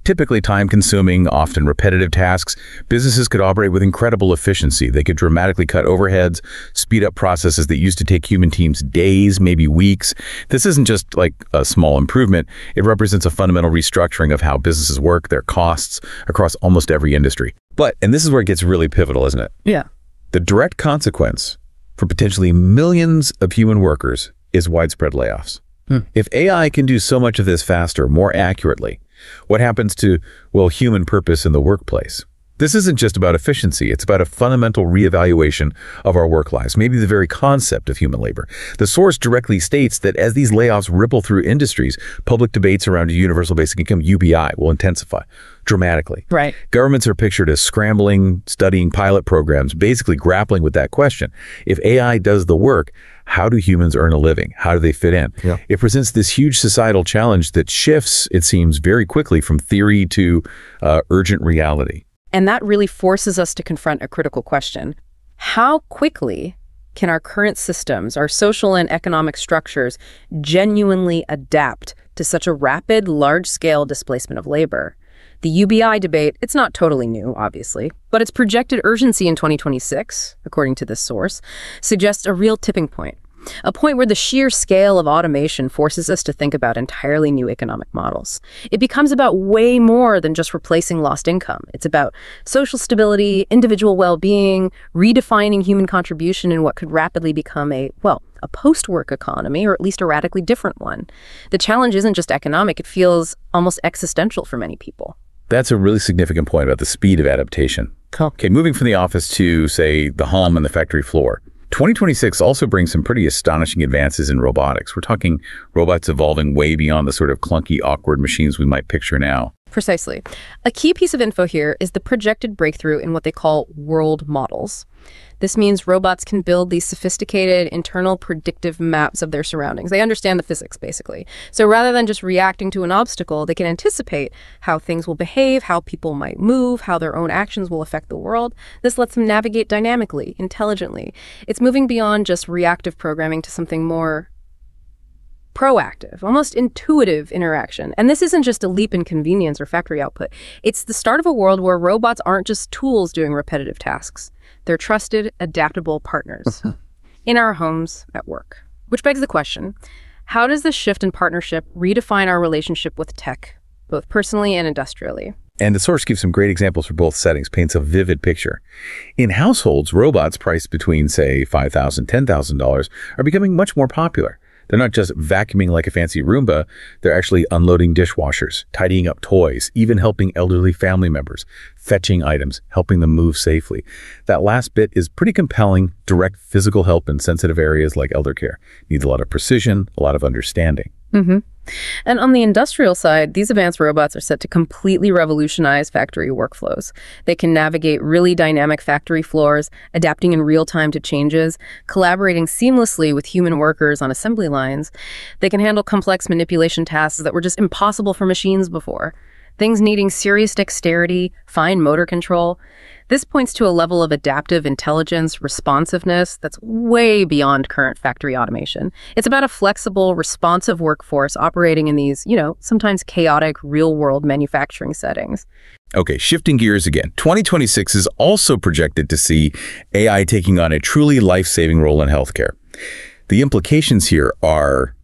typically time-consuming, often repetitive tasks, businesses could operate with incredible efficiency. They could dramatically cut overheads, speed up processes that used to take human teams days, maybe weeks. This isn't just like a small improvement. It represents a fundamental restructuring of how businesses work, their costs, across almost every industry. But, and this is where it gets really pivotal, isn't it? Yeah. The direct consequence for potentially millions of human workers is widespread layoffs. If AI can do so much of this faster, more accurately, what happens to, human purpose in the workplace? This isn't just about efficiency, it's about a fundamental reevaluation of our work lives, maybe the very concept of human labor. The source directly states that as these layoffs ripple through industries, public debates around a universal basic income, UBI, will intensify dramatically. Right. Governments are pictured as scrambling, studying pilot programs, basically grappling with that question. If AI does the work, how do humans earn a living? How do they fit in? Yeah. It presents this huge societal challenge that shifts, it seems, very quickly from theory to urgent reality. And that really forces us to confront a critical question. How quickly can our current systems, our social and economic structures, genuinely adapt to such a rapid, large-scale displacement of labor? The UBI debate, it's not totally new, obviously, but its projected urgency in 2026, according to this source, suggests a real tipping point. A point where the sheer scale of automation forces us to think about entirely new economic models. It becomes about way more than just replacing lost income. It's about social stability, individual well-being, redefining human contribution in what could rapidly become a post-work economy, or at least a radically different one. The challenge isn't just economic, it feels almost existential for many people. That's a really significant point about the speed of adaptation. Cool. Okay, moving from the office to, say, the home and the factory floor. 2026 also brings some pretty astonishing advances in robotics. We're talking robots evolving way beyond the sort of clunky, awkward machines we might picture now. Precisely. A key piece of info here is the projected breakthrough in what they call world models. This means robots can build these sophisticated internal predictive maps of their surroundings. They understand the physics, basically. So rather than just reacting to an obstacle, they can anticipate how things will behave, how people might move, how their own actions will affect the world. This lets them navigate dynamically, intelligently. It's moving beyond just reactive programming to something more proactive, almost intuitive interaction. And this isn't just a leap in convenience or factory output. It's the start of a world where robots aren't just tools doing repetitive tasks. They're trusted, adaptable partners in our homes, at work. Which begs the question, how does this shift in partnership redefine our relationship with tech, both personally and industrially? And the source gives some great examples for both settings, paints a vivid picture. In households, robots priced between, say, $5,000, $10,000 are becoming much more popular. They're not just vacuuming like a fancy Roomba, they're actually unloading dishwashers, tidying up toys, even helping elderly family members, fetching items, helping them move safely. That last bit is pretty compelling, direct physical help in sensitive areas like elder care. Needs a lot of precision, a lot of understanding. And on the industrial side, these advanced robots are set to completely revolutionize factory workflows. They can navigate really dynamic factory floors, adapting in real time to changes, collaborating seamlessly with human workers on assembly lines. They can handle complex manipulation tasks that were just impossible for machines before. Things needing serious dexterity, fine motor control. This points to a level of adaptive intelligence, responsiveness that's way beyond current factory automation. It's about a flexible, responsive workforce operating in these, sometimes chaotic, real-world manufacturing settings. Okay, shifting gears again. 2026 is also projected to see AI taking on a truly life-saving role in healthcare. The implications here are,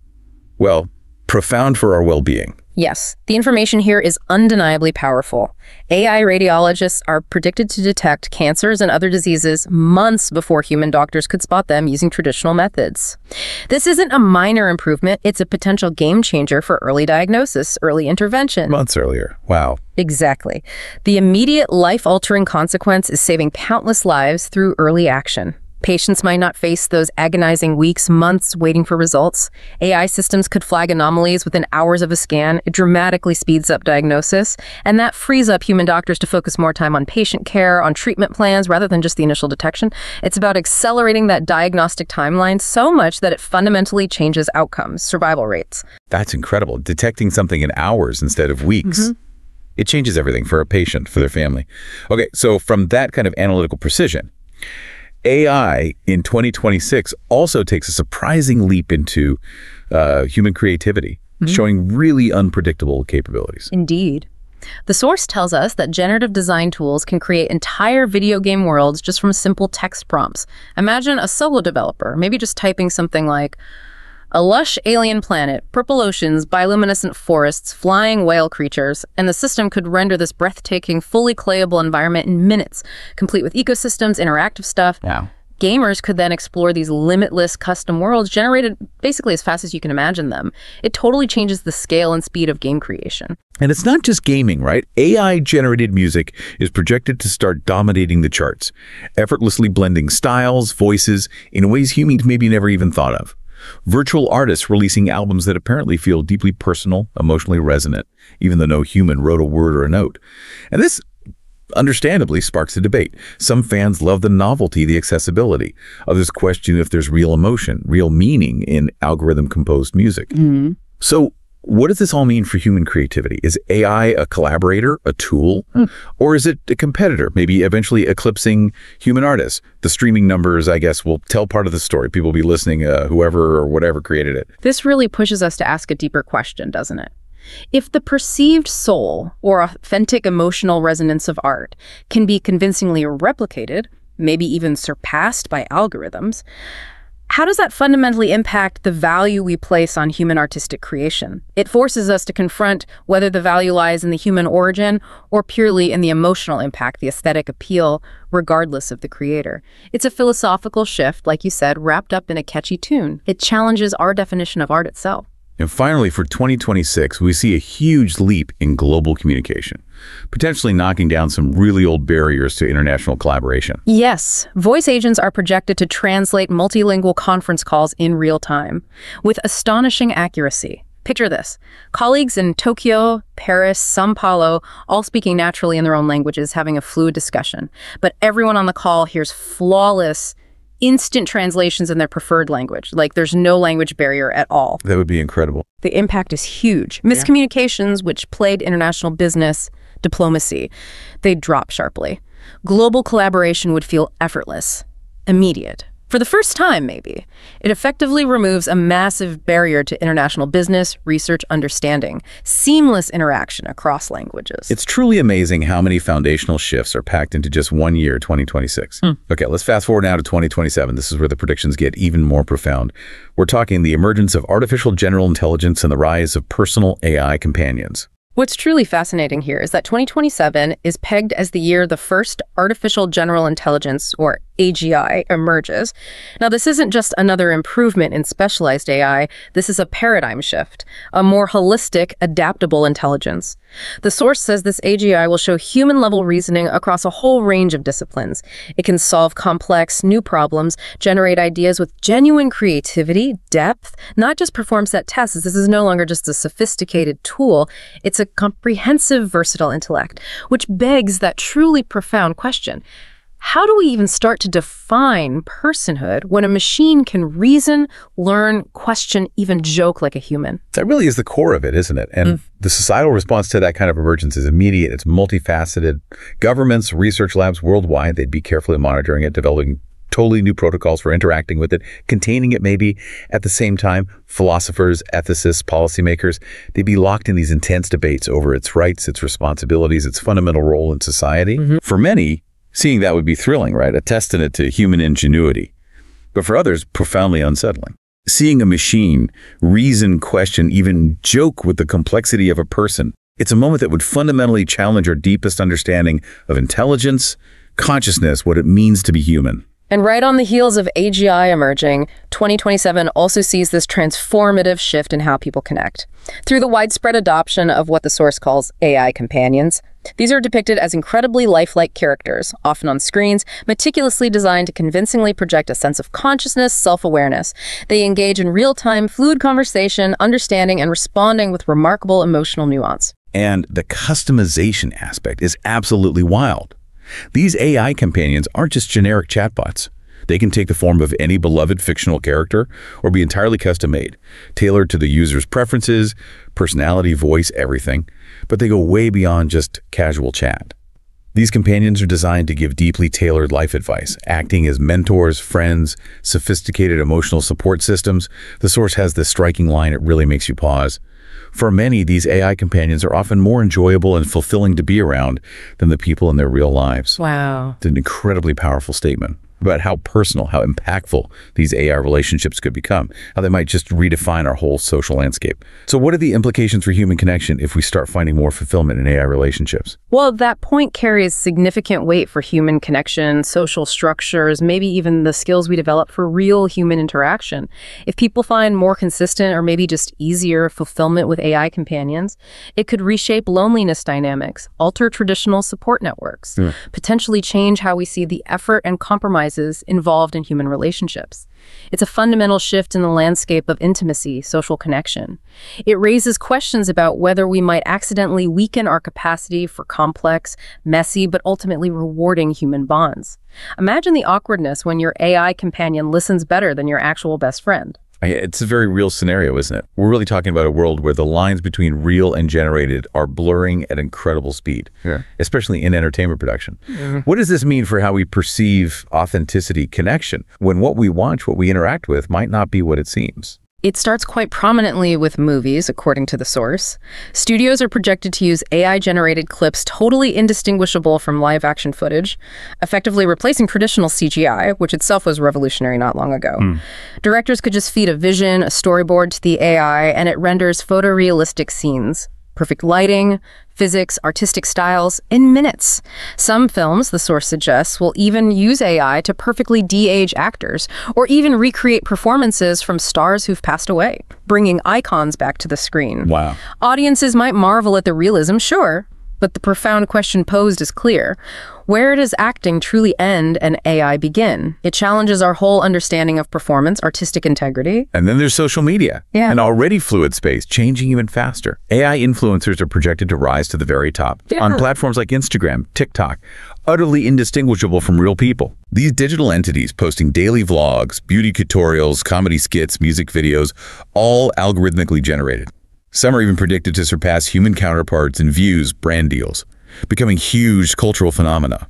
well, profound for our well-being. Yes, the information here is undeniably powerful. AI radiologists are predicted to detect cancers and other diseases months before human doctors could spot them using traditional methods. This isn't a minor improvement, it's a potential game changer for early diagnosis, early intervention. Months earlier. Wow. Exactly. The immediate life-altering consequence is saving countless lives through early action. Patients might not face those agonizing weeks, months waiting for results. AI systems could flag anomalies within hours of a scan. It dramatically speeds up diagnosis, and that frees up human doctors to focus more time on patient care, on treatment plans, rather than just the initial detection. It's about accelerating that diagnostic timeline so much that it fundamentally changes outcomes, survival rates. That's incredible. Detecting something in hours instead of weeks. It changes everything for a patient, for their family. Okay, so from that kind of analytical precision, AI in 2026 also takes a surprising leap into human creativity, showing really unpredictable capabilities. Indeed. The source tells us that generative design tools can create entire video game worlds just from simple text prompts. Imagine a solo developer, maybe just typing something like, a lush alien planet, purple oceans, bioluminescent forests, flying whale creatures, and the system could render this breathtaking, fully playable environment in minutes, complete with ecosystems, interactive stuff. Yeah. Gamers could then explore these limitless custom worlds generated basically as fast as you can imagine them. It totally changes the scale and speed of game creation. And it's not just gaming, right? AI-generated music is projected to start dominating the charts, effortlessly blending styles, voices, in ways humans maybe never even thought of. Virtual artists releasing albums that apparently feel deeply personal, emotionally resonant, even though no human wrote a word or a note. And this, understandably, sparks a debate. Some fans love the novelty, the accessibility. Others question if there's real emotion, real meaning in algorithm-composed music. So what does this all mean for human creativity? Is AI a collaborator, a tool, or is it a competitor, maybe eventually eclipsing human artists? The streaming numbers, I guess, will tell part of the story. People will be listening, whoever or whatever created it. This really pushes us to ask a deeper question, doesn't it? If the perceived soul or authentic emotional resonance of art can be convincingly replicated, maybe even surpassed by algorithms, how does that fundamentally impact the value we place on human artistic creation? It forces us to confront whether the value lies in the human origin or purely in the emotional impact, the aesthetic appeal, regardless of the creator. It's a philosophical shift, like you said, wrapped up in a catchy tune. It challenges our definition of art itself. And finally, for 2026, we see a huge leap in global communication, potentially knocking down some really old barriers to international collaboration. Yes, voice agents are projected to translate multilingual conference calls in real time with astonishing accuracy. Picture this. Colleagues in Tokyo, Paris, São Paulo, all speaking naturally in their own languages, having a fluid discussion. But everyone on the call hears flawless, instant translations in their preferred language. Like there's no language barrier at all. That would be incredible. The impact is huge. Miscommunications, which plagued international business, diplomacy, they'd drop sharply. Global collaboration would feel effortless, immediate. For the first time, maybe. It effectively removes a massive barrier to international business, research, understanding, seamless interaction across languages. It's truly amazing how many foundational shifts are packed into just 1 year, 2026. Okay, let's fast forward now to 2027. This is where the predictions get even more profound. We're talking the emergence of artificial general intelligence and the rise of personal AI companions. What's truly fascinating here is that 2027 is pegged as the year the first artificial general intelligence, or AGI, emerges. Now, this isn't just another improvement in specialized AI, this is a paradigm shift, a more holistic, adaptable intelligence. The source says this AGI will show human-level reasoning across a whole range of disciplines. It can solve complex, new problems, generate ideas with genuine creativity, depth, not just perform set tests. This is no longer just a sophisticated tool, it's a comprehensive, versatile intellect, which begs that truly profound question. How do we even start to define personhood when a machine can reason, learn, question, even joke like a human? That really is the core of it, isn't it? And the societal response to that kind of emergence is immediate. It's multifaceted. Governments, research labs worldwide, they'd be carefully monitoring it, developing totally new protocols for interacting with it, containing it maybe. At the same time, philosophers, ethicists, policymakers, they'd be locked in these intense debates over its rights, its responsibilities, its fundamental role in society. For many, seeing that would be thrilling, right? A testament to human ingenuity. But for others, profoundly unsettling. Seeing a machine reason, question, even joke with the complexity of a person, it's a moment that would fundamentally challenge our deepest understanding of intelligence, consciousness, what it means to be human. And right on the heels of AGI emerging, 2027 also sees this transformative shift in how people connect. Through the widespread adoption of what the source calls AI companions, these are depicted as incredibly lifelike characters, often on screens, meticulously designed to convincingly project a sense of consciousness, self-awareness. They engage in real-time, fluid conversation, understanding, and responding with remarkable emotional nuance. And the customization aspect is absolutely wild. These AI companions aren't just generic chatbots. They can take the form of any beloved fictional character or be entirely custom-made, tailored to the user's preferences, personality, voice, everything. But they go way beyond just casual chat. These companions are designed to give deeply tailored life advice, acting as mentors, friends, sophisticated emotional support systems. The source has this striking line, it really makes you pause. For many, these AI companions are often more enjoyable and fulfilling to be around than the people in their real lives. Wow. It's an incredibly powerful statement about how personal, how impactful these AI relationships could become, how they might just redefine our whole social landscape. So what are the implications for human connection if we start finding more fulfillment in AI relationships? Well, that point carries significant weight for human connection, social structures, maybe even the skills we develop for real human interaction. If people find more consistent or maybe just easier fulfillment with AI companions, it could reshape loneliness dynamics, alter traditional support networks, potentially change how we see the effort and compromise involved in human relationships. It's a fundamental shift in the landscape of intimacy, social connection. It raises questions about whether we might accidentally weaken our capacity for complex, messy, but ultimately rewarding human bonds. Imagine the awkwardness when your AI companion listens better than your actual best friend. It's a very real scenario, isn't it? We're really talking about a world where the lines between real and generated are blurring at incredible speed, especially in entertainment production. What does this mean for how we perceive authenticity, connection, when what we watch, what we interact with, might not be what it seems? It starts quite prominently with movies, according to the source. Studios are projected to use AI-generated clips totally indistinguishable from live-action footage, effectively replacing traditional CGI, which itself was revolutionary not long ago. Directors could just feed a vision, a storyboard to the AI, and it renders photorealistic scenes. Perfect lighting, physics, artistic styles, in minutes. Some films, the source suggests, will even use AI to perfectly de-age actors, or even recreate performances from stars who've passed away, bringing icons back to the screen. Wow. Audiences might marvel at the realism, sure, but the profound question posed is clear. Where does acting truly end and AI begin? It challenges our whole understanding of performance, artistic integrity. And then there's social media, an already fluid space, changing even faster. AI influencers are projected to rise to the very top on platforms like Instagram, TikTok, utterly indistinguishable from real people. These digital entities posting daily vlogs, beauty tutorials, comedy skits, music videos, all algorithmically generated. Some are even predicted to surpass human counterparts in views, brand deals, becoming huge cultural phenomena.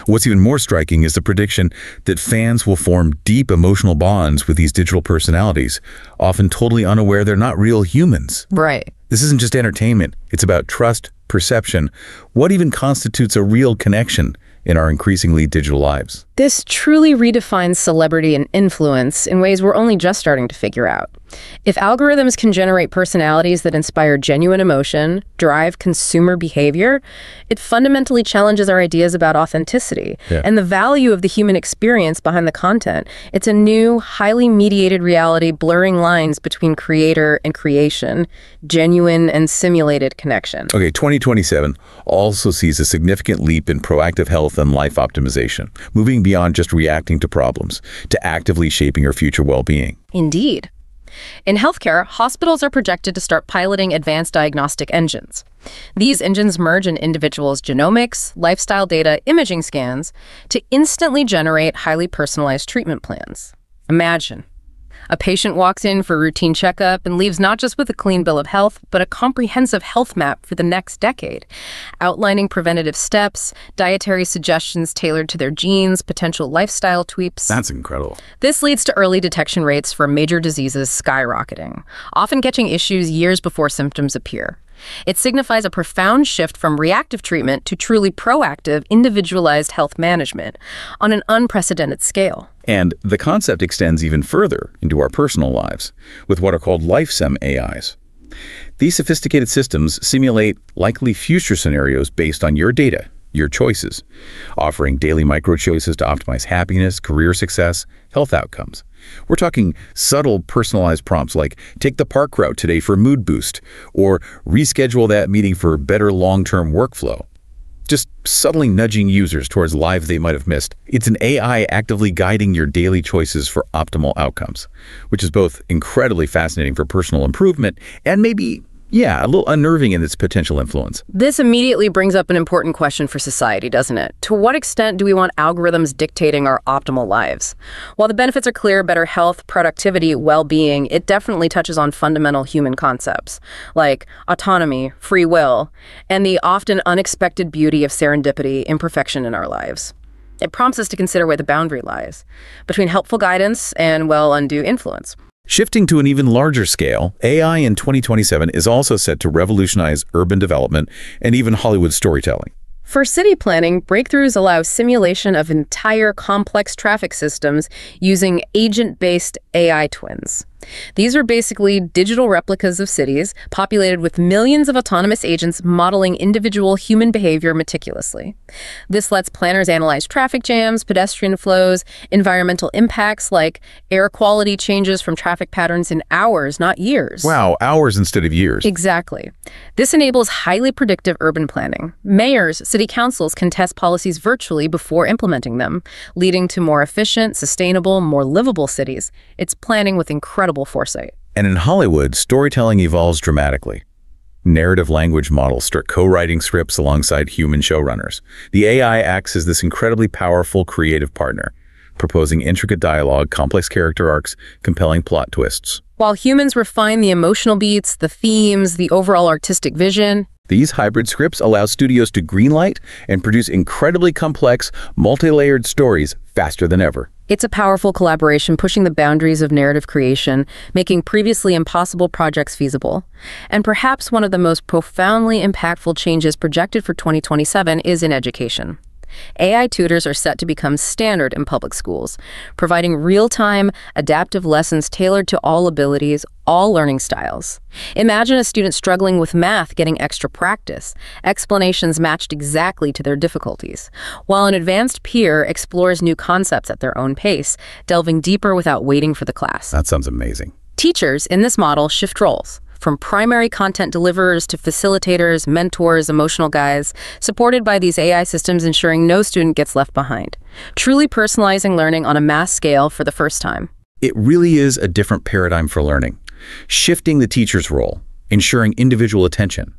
What's even more striking is the prediction that fans will form deep emotional bonds with these digital personalities, often totally unaware they're not real humans. Right. This isn't just entertainment. It's about trust, perception, what even constitutes a real connection in our increasingly digital lives. This truly redefines celebrity and influence in ways we're only just starting to figure out. If algorithms can generate personalities that inspire genuine emotion, drive consumer behavior, it fundamentally challenges our ideas about authenticity and the value of the human experience behind the content. It's a new, highly mediated reality blurring lines between creator and creation, genuine and simulated connection. Okay, 2027 also sees a significant leap in proactive health and life optimization, moving beyond just reacting to problems to actively shaping your future well-being. Indeed. In healthcare, hospitals are projected to start piloting advanced diagnostic engines. These engines merge an individual's genomics, lifestyle data, imaging scans to instantly generate highly personalized treatment plans. Imagine. A patient walks in for a routine checkup and leaves not just with a clean bill of health, but a comprehensive health map for the next decade, outlining preventative steps, dietary suggestions tailored to their genes, potential lifestyle tweaks. That's incredible. This leads to early detection rates for major diseases skyrocketing, often catching issues years before symptoms appear. It signifies a profound shift from reactive treatment to truly proactive, individualized health management on an unprecedented scale. And the concept extends even further into our personal lives with what are called LifeSim AIs. These sophisticated systems simulate likely future scenarios based on your data, your choices, offering daily micro-choices to optimize happiness, career success, health outcomes. We're talking subtle, personalized prompts like, take the park route today for a mood boost, or reschedule that meeting for better long-term workflow. Just subtly nudging users towards lives they might have missed. It's an AI actively guiding your daily choices for optimal outcomes, which is both incredibly fascinating for personal improvement and maybe, a little unnerving in its potential influence. This immediately brings up an important question for society, doesn't it? To what extent do we want algorithms dictating our optimal lives? While the benefits are clear, better health, productivity, well-being, it definitely touches on fundamental human concepts like autonomy, free will, and the often unexpected beauty of serendipity, imperfection in our lives. It prompts us to consider where the boundary lies between helpful guidance and, undue influence. Shifting to an even larger scale, AI in 2027 is also set to revolutionize urban development and even Hollywood storytelling. For city planning, breakthroughs allow simulation of entire complex traffic systems using agent-based AI twins. These are basically digital replicas of cities populated with millions of autonomous agents modeling individual human behavior meticulously. This lets planners analyze traffic jams, pedestrian flows, environmental impacts like air quality changes from traffic patterns in hours, not years. Wow, hours instead of years. Exactly. This enables highly predictive urban planning. Mayors, city councils can test policies virtually before implementing them, leading to more efficient, sustainable, more livable cities. It's planning with incredible foresight. And in Hollywood, storytelling evolves dramatically. Narrative language models start co-writing scripts alongside human showrunners. The AI acts as this incredibly powerful creative partner, proposing intricate dialogue, complex character arcs, compelling plot twists. While humans refine the emotional beats, the themes, the overall artistic vision, these hybrid scripts allow studios to greenlight and produce incredibly complex, multi-layered stories faster than ever. It's a powerful collaboration pushing the boundaries of narrative creation, making previously impossible projects feasible. And perhaps one of the most profoundly impactful changes projected for 2027 is in education. AI tutors are set to become standard in public schools, providing real-time, adaptive lessons tailored to all abilities, all learning styles. Imagine a student struggling with math getting extra practice, explanations matched exactly to their difficulties, while an advanced peer explores new concepts at their own pace, delving deeper without waiting for the class. That sounds amazing. Teachers in this model shift roles, from primary content deliverers to facilitators, mentors, emotional guides, supported by these AI systems ensuring no student gets left behind, truly personalizing learning on a mass scale for the first time. It really is a different paradigm for learning, shifting the teacher's role, ensuring individual attention.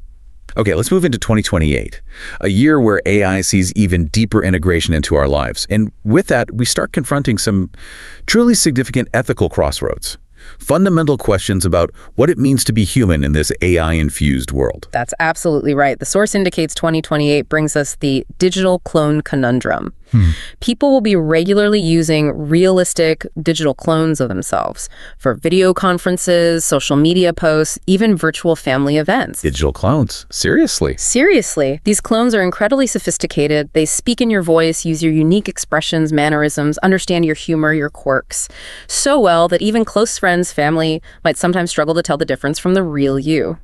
Okay, let's move into 2028, a year where AI sees even deeper integration into our lives. And with that, we start confronting some truly significant ethical crossroads. Fundamental questions about what it means to be human in this AI-infused world. That's absolutely right. The source indicates 2028 brings us the digital clone conundrum. People will be regularly using realistic digital clones of themselves for video conferences, social media posts, even virtual family events. Digital clones? Seriously? Seriously, these clones are incredibly sophisticated. They speak in your voice, use your unique expressions, mannerisms, understand your humor, your quirks, so well that even close friends, family might sometimes struggle to tell the difference from the real you.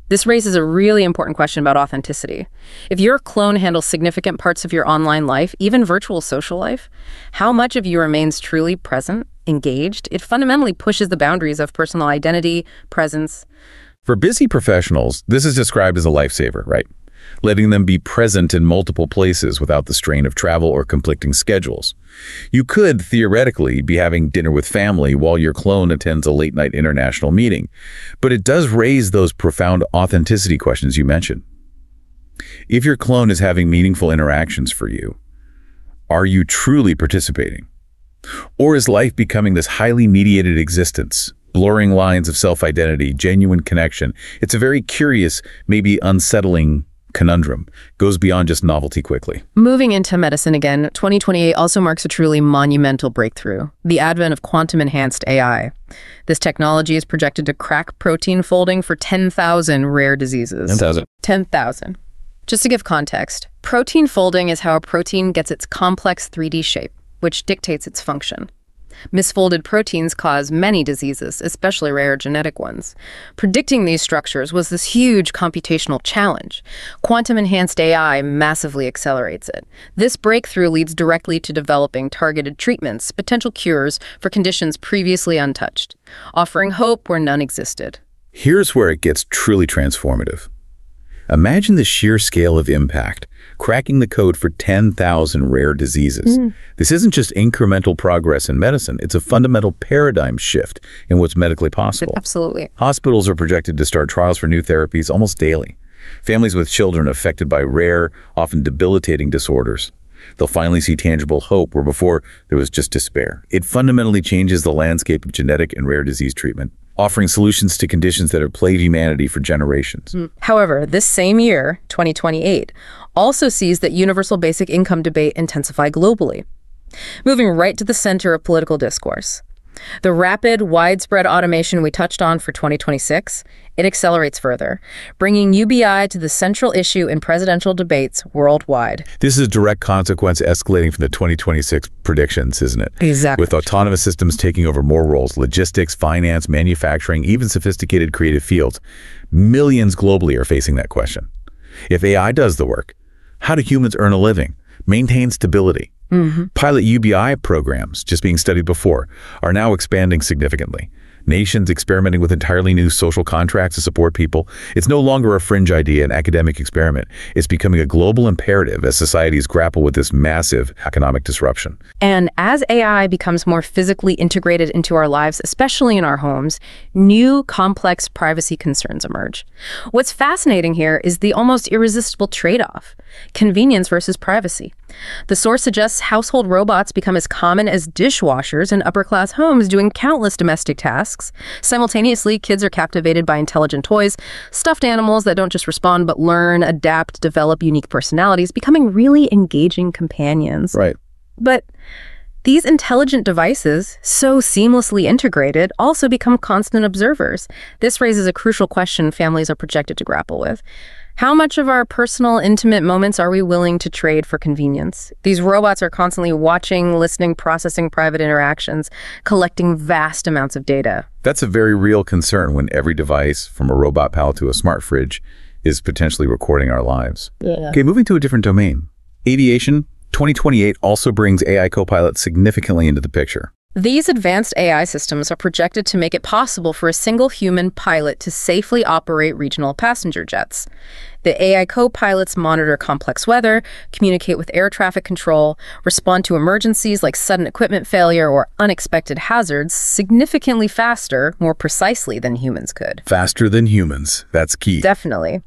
This raises a really important question about authenticity. If your clone handles significant parts of your online life, even virtual social life, how much of you remains truly present, engaged? It fundamentally pushes the boundaries of personal identity, presence. For busy professionals, this is described as a lifesaver, right? Letting them be present in multiple places without the strain of travel or conflicting schedules. You could, theoretically, be having dinner with family while your clone attends a late-night international meeting, but it does raise those profound authenticity questions you mentioned. If your clone is having meaningful interactions for you, are you truly participating? Or is life becoming this highly mediated existence, blurring lines of self-identity, genuine connection? It's a very curious, maybe unsettling conundrum. Goes beyond just novelty quickly. Moving into medicine again, 2028 also marks a truly monumental breakthrough, the advent of quantum-enhanced AI. This technology is projected to crack protein folding for 10,000 rare diseases. 10,000. 10,000. Just to give context, protein folding is how a protein gets its complex 3D shape, which dictates its function. Misfolded proteins cause many diseases, especially rare genetic ones. Predicting these structures was this huge computational challenge. Quantum-enhanced AI massively accelerates it. This breakthrough leads directly to developing targeted treatments, potential cures for conditions previously untouched, offering hope where none existed. Here's where it gets truly transformative. Imagine the sheer scale of impact, cracking the code for 10,000 rare diseases. This isn't just incremental progress in medicine, it's a fundamental paradigm shift in what's medically possible. Absolutely. Hospitals are projected to start trials for new therapies almost daily. Families with children affected by rare, often debilitating disorders. They'll finally see tangible hope where before there was just despair. It fundamentally changes the landscape of genetic and rare disease treatment, offering solutions to conditions that have plagued humanity for generations. However, this same year, 2028, also sees that universal basic income debate intensify globally, moving right to the center of political discourse. The rapid, widespread automation we touched on for 2026, it accelerates further, bringing UBI to the central issue in presidential debates worldwide. This is a direct consequence escalating from the 2026 predictions, isn't it? Exactly. With autonomous systems taking over more roles, logistics, finance, manufacturing, even sophisticated creative fields, millions globally are facing that question. If AI does the work, how do humans earn a living, maintain stability? Pilot UBI programs, just being studied before, are now expanding significantly. Nations experimenting with entirely new social contracts to support people. It's no longer a fringe idea, an academic experiment. It's becoming a global imperative as societies grapple with this massive economic disruption. And as AI becomes more physically integrated into our lives, especially in our homes, new complex privacy concerns emerge. What's fascinating here is the almost irresistible trade-off: convenience versus privacy. The source suggests household robots become as common as dishwashers in upper-class homes doing countless domestic tasks. Simultaneously, kids are captivated by intelligent toys, stuffed animals that don't just respond but learn, adapt, develop unique personalities, becoming really engaging companions. Right. But these intelligent devices, so seamlessly integrated, also become constant observers. This raises a crucial question families are projected to grapple with. How much of our personal, intimate moments are we willing to trade for convenience? These robots are constantly watching, listening, processing private interactions, collecting vast amounts of data. That's a very real concern when every device, from a robot pal to a smart fridge, is potentially recording our lives. Okay, moving to a different domain. Aviation, 2028 also brings AI Copilot significantly into the picture. These advanced AI systems are projected to make it possible for a single human pilot to safely operate regional passenger jets. The AI co-pilots monitor complex weather, communicate with air traffic control, respond to emergencies like sudden equipment failure or unexpected hazards significantly faster, more precisely than humans could. Faster than humans, that's key. Definitely.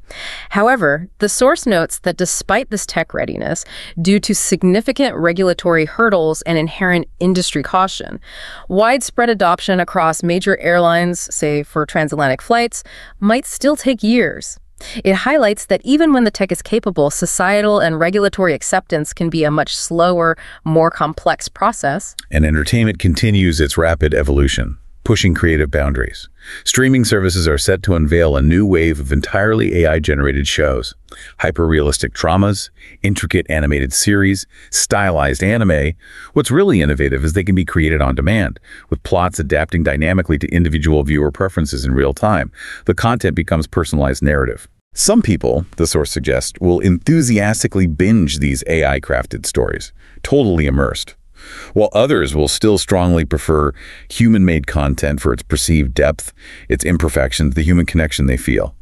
However, the source notes that despite this tech readiness, due to significant regulatory hurdles and inherent industry caution, widespread adoption across major airlines, say for transatlantic flights, might still take years. It highlights that even when the tech is capable, societal and regulatory acceptance can be a much slower, more complex process. And entertainment continues its rapid evolution, pushing creative boundaries. Streaming services are set to unveil a new wave of entirely AI-generated shows. Hyper-realistic dramas, intricate animated series, stylized anime. What's really innovative is they can be created on demand, with plots adapting dynamically to individual viewer preferences in real time. The content becomes personalized narrative. Some people, the source suggests, will enthusiastically binge these AI-crafted stories, totally immersed, while others will still strongly prefer human-made content for its perceived depth, its imperfections, the human connection they feel.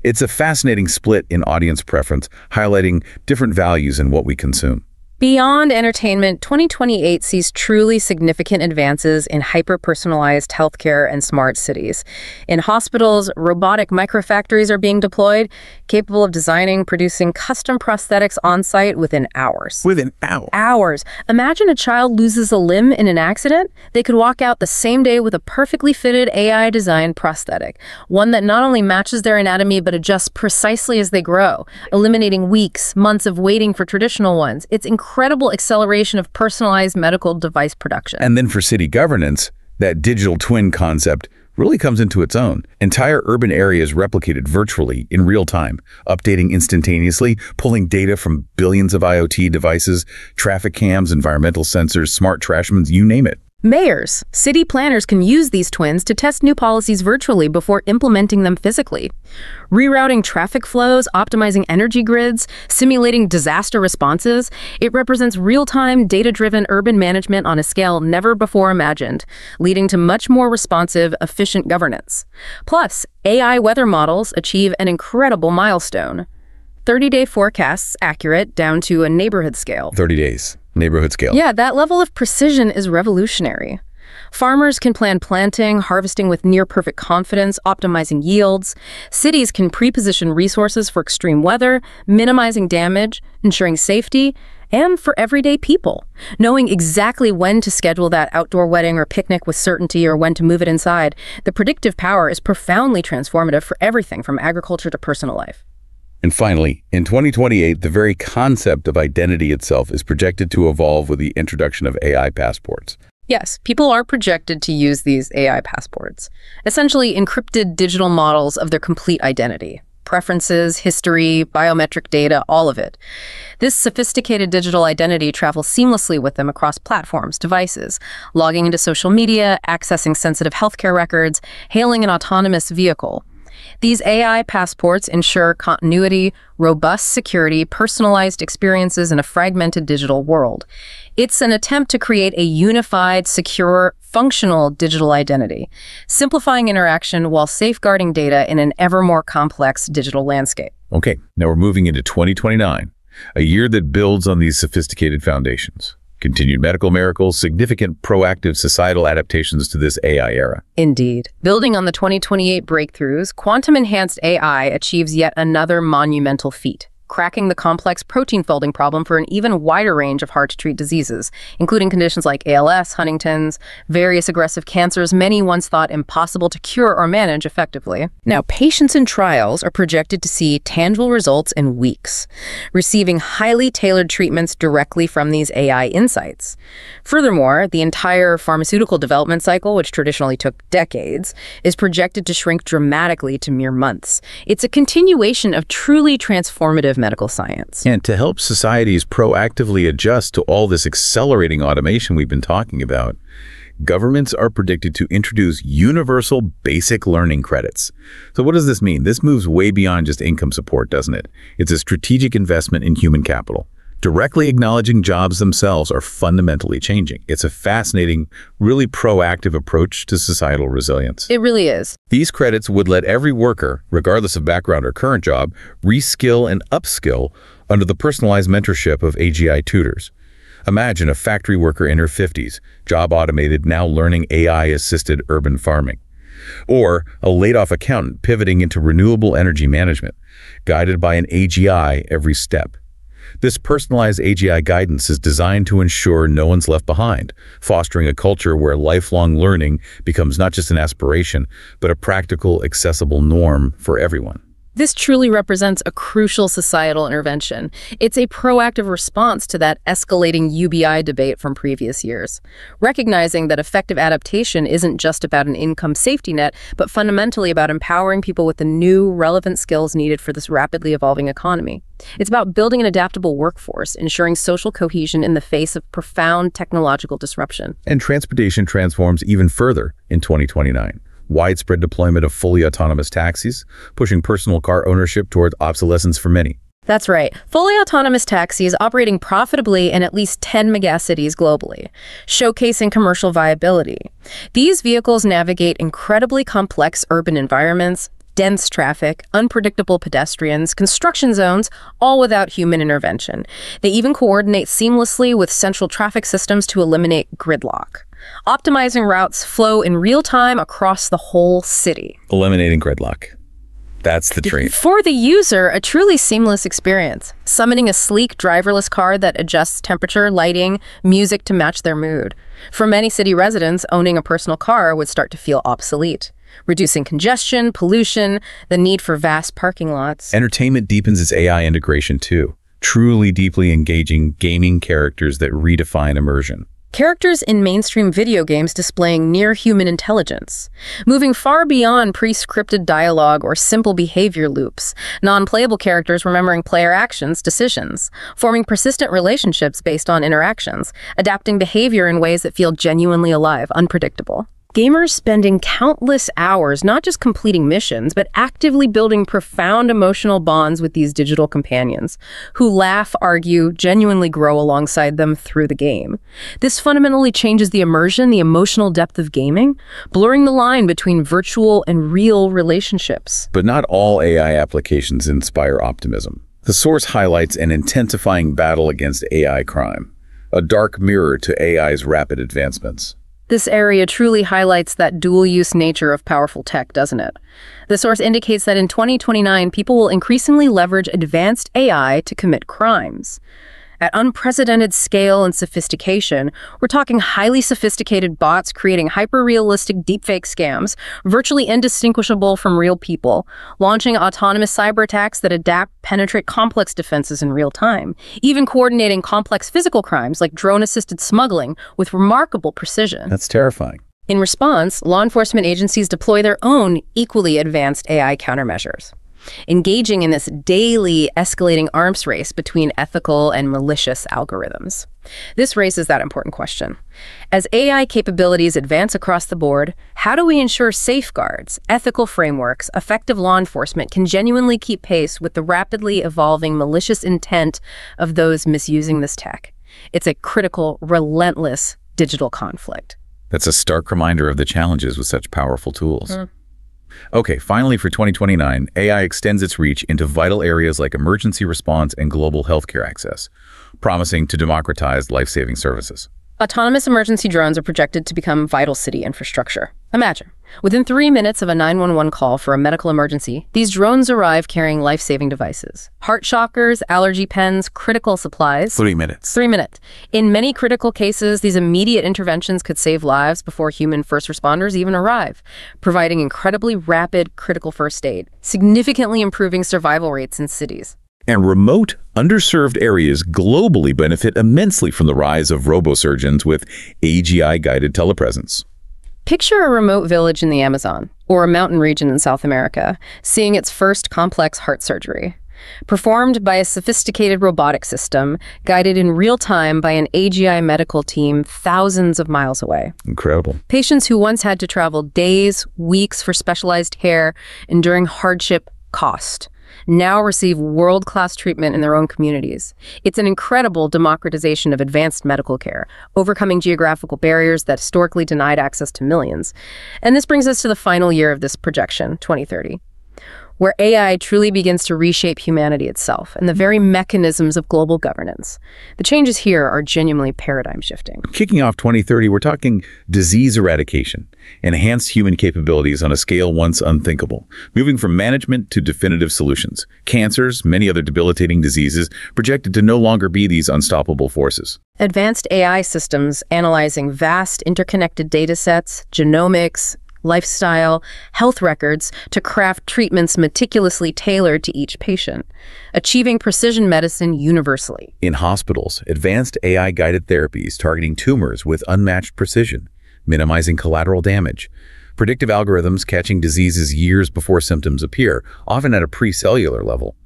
It's a fascinating split in audience preference, highlighting different values in what we consume. Beyond entertainment, 2028 sees truly significant advances in hyper-personalized healthcare and smart cities. In hospitals, robotic microfactories are being deployed, capable of designing, producing custom prosthetics on-site within hours. Within hours? Hours. Imagine a child loses a limb in an accident. They could walk out the same day with a perfectly fitted AI-designed prosthetic, one that not only matches their anatomy but adjusts precisely as they grow, eliminating weeks, months of waiting for traditional ones. It's incredible acceleration of personalized medical device production. And then for city governance, that digital twin concept really comes into its own. Entire urban areas replicated virtually in real time, updating instantaneously, pulling data from billions of IoT devices, traffic cams, environmental sensors, smart trash bins, you name it. Mayors, city planners can use these twins to test new policies virtually before implementing them physically. Rerouting traffic flows, optimizing energy grids, simulating disaster responses, it represents real-time, data-driven urban management on a scale never before imagined, leading to much more responsive, efficient governance. Plus, AI weather models achieve an incredible milestone. 30-day forecasts accurate down to a neighborhood scale. 30 days. Neighborhood scale. Yeah, that level of precision is revolutionary. Farmers can plan planting, harvesting with near-perfect confidence, optimizing yields. Cities can pre-position resources for extreme weather, minimizing damage, ensuring safety, and for everyday people, knowing exactly when to schedule that outdoor wedding or picnic with certainty or when to move it inside. The predictive power is profoundly transformative for everything from agriculture to personal life. And finally, in 2028, the very concept of identity itself is projected to evolve with the introduction of AI passports. Yes, people are projected to use these AI passports, essentially encrypted digital models of their complete identity. Preferences, history, biometric data, all of it. This sophisticated digital identity travels seamlessly with them across platforms, devices, logging into social media, accessing sensitive healthcare records, hailing an autonomous vehicle. These AI passports ensure continuity, robust security, personalized experiences in a fragmented digital world. It's an attempt to create a unified, secure, functional digital identity, simplifying interaction while safeguarding data in an ever more complex digital landscape. Okay, now we're moving into 2029, a year that builds on these sophisticated foundations. Continued medical miracles, significant proactive societal adaptations to this AI era. Indeed. Building on the 2028 breakthroughs, quantum-enhanced AI achieves yet another monumental feat, cracking the complex protein folding problem for an even wider range of hard-to-treat diseases, including conditions like ALS, Huntington's, various aggressive cancers many once thought impossible to cure or manage effectively. Now, patients in trials are projected to see tangible results in weeks, receiving highly tailored treatments directly from these AI insights. Furthermore, the entire pharmaceutical development cycle, which traditionally took decades, is projected to shrink dramatically to mere months. It's a continuation of truly transformative medical science. And to help societies proactively adjust to all this accelerating automation we've been talking about, governments are predicted to introduce universal basic learning credits. So what does this mean? This moves way beyond just income support, doesn't it? It's a strategic investment in human capital. Directly acknowledging jobs themselves are fundamentally changing. It's a fascinating, really proactive approach to societal resilience. It really is. These credits would let every worker, regardless of background or current job, reskill and upskill under the personalized mentorship of AGI tutors. Imagine a factory worker in her 50s, job automated, now learning AI-assisted urban farming. Or a laid-off accountant pivoting into renewable energy management, guided by an AGI every step. This personalized AGI guidance is designed to ensure no one's left behind, fostering a culture where lifelong learning becomes not just an aspiration, but a practical, accessible norm for everyone. This truly represents a crucial societal intervention. It's a proactive response to that escalating UBI debate from previous years, recognizing that effective adaptation isn't just about an income safety net, but fundamentally about empowering people with the new, relevant skills needed for this rapidly evolving economy. It's about building an adaptable workforce, ensuring social cohesion in the face of profound technological disruption. And transportation transforms even further in 2029. Widespread deployment of fully autonomous taxis, pushing personal car ownership toward obsolescence for many. That's right. Fully autonomous taxis operating profitably in at least 10 megacities globally, showcasing commercial viability. These vehicles navigate incredibly complex urban environments, dense traffic, unpredictable pedestrians, construction zones, all without human intervention. They even coordinate seamlessly with central traffic systems to eliminate gridlock, optimizing routes flow in real time across the whole city. Eliminating gridlock. That's the treat. For the user, a truly seamless experience, summoning a sleek driverless car that adjusts temperature, lighting, music to match their mood. For many city residents, owning a personal car would start to feel obsolete, reducing congestion, pollution, the need for vast parking lots. Entertainment deepens its AI integration too, truly deeply engaging gaming characters that redefine immersion. Characters in mainstream video games displaying near-human intelligence, moving far beyond pre-scripted dialogue or simple behavior loops, non-playable characters remembering player actions, decisions, forming persistent relationships based on interactions, adapting behavior in ways that feel genuinely alive, unpredictable. Gamers spending countless hours not just completing missions, but actively building profound emotional bonds with these digital companions, who laugh, argue, genuinely grow alongside them through the game. This fundamentally changes the immersion, the emotional depth of gaming, blurring the line between virtual and real relationships. But not all AI applications inspire optimism. The source highlights an intensifying battle against AI crime, a dark mirror to AI's rapid advancements. This area truly highlights that dual-use nature of powerful tech, doesn't it? The source indicates that in 2029, people will increasingly leverage advanced AI to commit crimes. At unprecedented scale and sophistication, we're talking highly sophisticated bots creating hyper-realistic deepfake scams, virtually indistinguishable from real people, launching autonomous cyber attacks that penetrate complex defenses in real time, even coordinating complex physical crimes like drone-assisted smuggling with remarkable precision. That's terrifying. In response, law enforcement agencies deploy their own equally advanced AI countermeasures, engaging in this daily escalating arms race between ethical and malicious algorithms. This raises that important question. As AI capabilities advance across the board, how do we ensure safeguards, ethical frameworks, effective law enforcement can genuinely keep pace with the rapidly evolving malicious intent of those misusing this tech? It's a critical, relentless digital conflict. That's a stark reminder of the challenges with such powerful tools. Okay, finally for 2029, AI extends its reach into vital areas like emergency response and global healthcare access, promising to democratize life-saving services. Autonomous emergency drones are projected to become vital city infrastructure. Imagine, within 3 minutes of a 911 call for a medical emergency, these drones arrive carrying life-saving devices. Heart shockers, allergy pens, critical supplies. 3 minutes. 3 minutes. In many critical cases, these immediate interventions could save lives before human first responders even arrive, providing incredibly rapid critical first aid, significantly improving survival rates in cities. And remote, underserved areas globally benefit immensely from the rise of robosurgeons with AGI-guided telepresence. Picture a remote village in the Amazon, or a mountain region in South America, seeing its first complex heart surgery. Performed by a sophisticated robotic system, guided in real time by an AGI medical team thousands of miles away. Incredible. Patients who once had to travel days, weeks for specialized care, enduring hardship, cost, now receive world-class treatment in their own communities. It's an incredible democratization of advanced medical care, overcoming geographical barriers that historically denied access to millions. And this brings us to the final year of this projection, 2030, where AI truly begins to reshape humanity itself and the very mechanisms of global governance. The changes here are genuinely paradigm-shifting. Kicking off 2030, we're talking disease eradication, enhanced human capabilities on a scale once unthinkable, moving from management to definitive solutions. Cancers, many other debilitating diseases, projected to no longer be these unstoppable forces. Advanced AI systems analyzing vast interconnected data sets, genomics, lifestyle, health records to craft treatments meticulously tailored to each patient, achieving precision medicine universally. In hospitals, advanced AI-guided therapies targeting tumors with unmatched precision, minimizing collateral damage. Predictive algorithms catching diseases years before symptoms appear, often at a precellular level,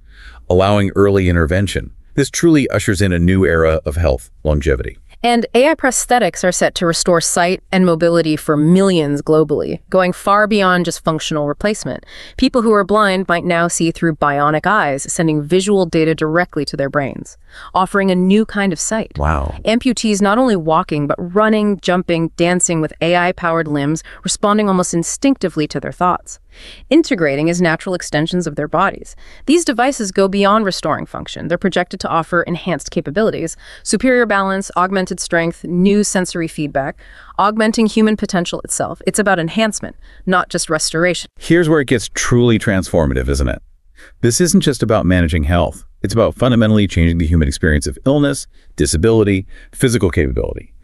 allowing early intervention. This truly ushers in a new era of health longevity. And AI prosthetics are set to restore sight and mobility for millions globally, going far beyond just functional replacement. People who are blind might now see through bionic eyes, sending visual data directly to their brains, offering a new kind of sight. Wow. Amputees not only walking, but running, jumping, dancing with AI-powered limbs, responding almost instinctively to their thoughts, integrating as natural extensions of their bodies. These devices go beyond restoring function. They're projected to offer enhanced capabilities, superior balance, augmented strength, new sensory feedback, augmenting human potential itself. It's about enhancement, not just restoration. Here's where it gets truly transformative, isn't it? This isn't just about managing health. It's about fundamentally changing the human experience of illness, disability, physical capability.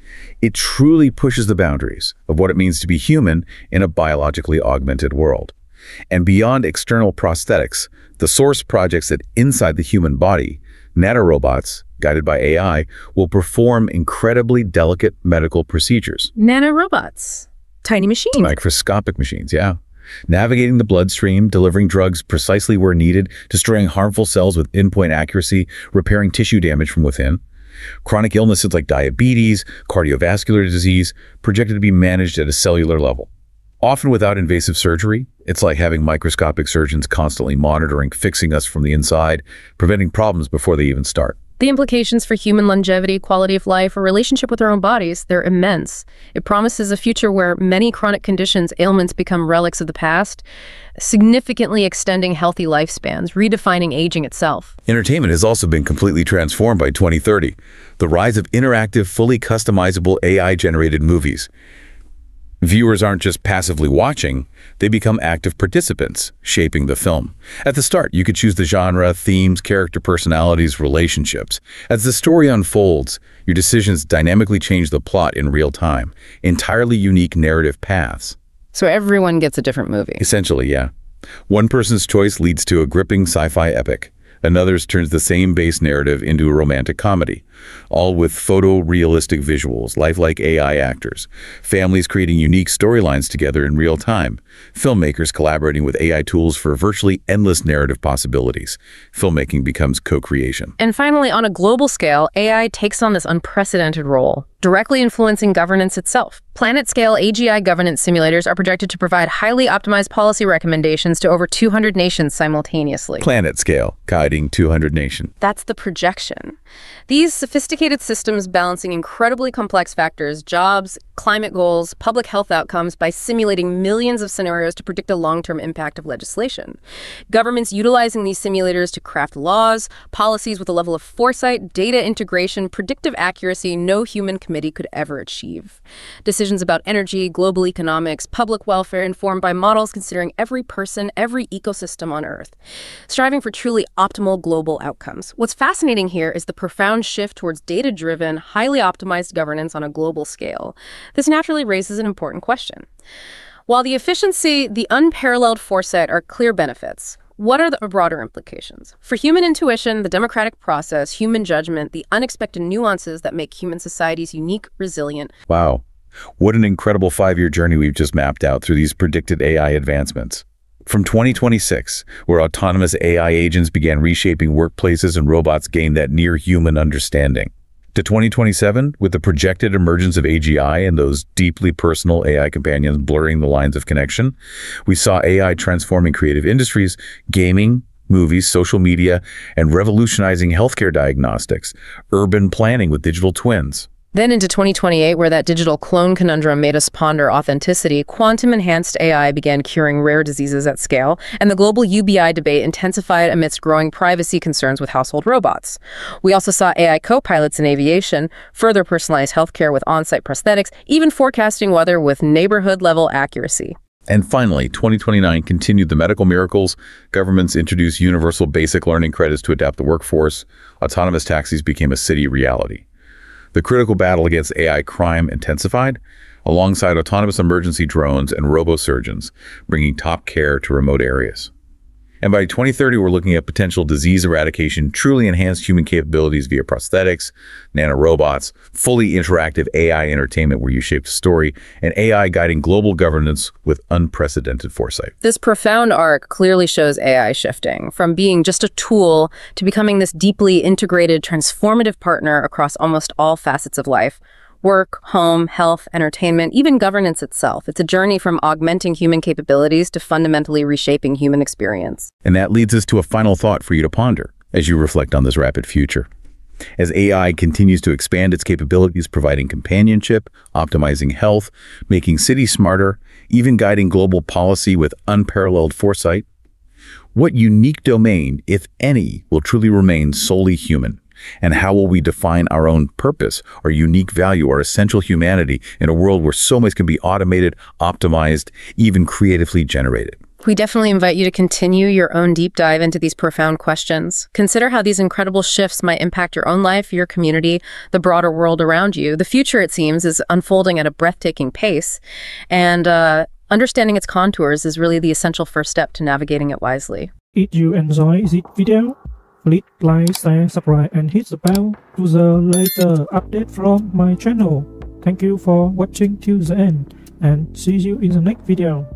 It truly pushes the boundaries of what it means to be human in a biologically augmented world. And beyond external prosthetics, the source projects that inside the human body, nanorobots, guided by AI, will perform incredibly delicate medical procedures. Nanorobots, tiny machines. Microscopic machines, yeah. Navigating the bloodstream, delivering drugs precisely where needed, destroying harmful cells with pinpoint accuracy, repairing tissue damage from within. Chronic illnesses like diabetes, cardiovascular disease, projected to be managed at a cellular level. Often without invasive surgery, it's like having microscopic surgeons constantly monitoring, fixing us from the inside, preventing problems before they even start. The implications for human longevity, quality of life, or relationship with our own bodies, they're immense. It promises a future where many chronic conditions, ailments become relics of the past, significantly extending healthy lifespans, redefining aging itself. Entertainment has also been completely transformed by 2030. The rise of interactive, fully customizable AI-generated movies. Viewers aren't just passively watching, they become active participants, shaping the film. At the start, you could choose the genre, themes, character personalities, relationships. As the story unfolds, your decisions dynamically change the plot in real time, entirely unique narrative paths. So everyone gets a different movie. Essentially, yeah. One person's choice leads to a gripping sci-fi epic. Another's turns the same base narrative into a romantic comedy, all with photorealistic visuals, lifelike AI actors, families creating unique storylines together in real time, filmmakers collaborating with AI tools for virtually endless narrative possibilities. Filmmaking becomes co-creation. And finally, on a global scale, AI takes on this unprecedented role, directly influencing governance itself. Planet-scale AGI governance simulators are projected to provide highly optimized policy recommendations to over 200 nations simultaneously. Planet-scale, guiding 200 nations. That's the projection. These sophisticated systems balancing incredibly complex factors, jobs, climate goals, public health outcomes by simulating millions of scenarios to predict a long-term impact of legislation. Governments utilizing these simulators to craft laws, policies with a level of foresight, data integration, predictive accuracy no human committee could ever achieve. Decisions about energy, global economics, public welfare informed by models considering every person, every ecosystem on Earth, striving for truly optimal global outcomes. What's fascinating here is the profound shift towards data-driven, highly optimized governance on a global scale. This naturally raises an important question. While the efficiency, the unparalleled foresight are clear benefits, what are the broader implications? For human intuition, the democratic process, human judgment, the unexpected nuances that make human societies unique, resilient. Wow. What an incredible 5-year journey we've just mapped out through these predicted AI advancements. From 2026, where autonomous AI agents began reshaping workplaces and robots gained that near-human understanding, to 2027, with the projected emergence of AGI and those deeply personal AI companions blurring the lines of connection, we saw AI transforming creative industries, gaming, movies, social media, and revolutionizing healthcare diagnostics, urban planning with digital twins. Then into 2028, where that digital clone conundrum made us ponder authenticity, quantum-enhanced AI began curing rare diseases at scale, and the global UBI debate intensified amidst growing privacy concerns with household robots. We also saw AI co-pilots in aviation, further personalized healthcare with on-site prosthetics, even forecasting weather with neighborhood-level accuracy. And finally, 2029 continued the medical miracles. Governments introduced universal basic learning credits to adapt the workforce. Autonomous taxis became a city reality. The critical battle against AI crime intensified. alongside autonomous emergency drones and robosurgeons, bringing top care to remote areas. And by 2030, we're looking at potential disease eradication, truly enhanced human capabilities via prosthetics, nanorobots, fully interactive AI entertainment where you shape the story, and AI guiding global governance with unprecedented foresight. This profound arc clearly shows AI shifting from being just a tool to becoming this deeply integrated, transformative partner across almost all facets of life. Work, home, health, entertainment, even governance itself. It's a journey from augmenting human capabilities to fundamentally reshaping human experience. And that leads us to a final thought for you to ponder as you reflect on this rapid future. As AI continues to expand its capabilities, providing companionship, optimizing health, making cities smarter, even guiding global policy with unparalleled foresight, what unique domain, if any, will truly remain solely human? And how will we define our own purpose, our unique value, our essential humanity in a world where so much can be automated, optimized, even creatively generated? We definitely invite you to continue your own deep dive into these profound questions. Consider how these incredible shifts might impact your own life, your community, the broader world around you. The future, it seems, is unfolding at a breathtaking pace, and understanding its contours is really the essential first step to navigating it wisely. If you enjoy this video, please like, share, subscribe, and hit the bell to the latest update from my channel. Thank you for watching till the end, and see you in the next video.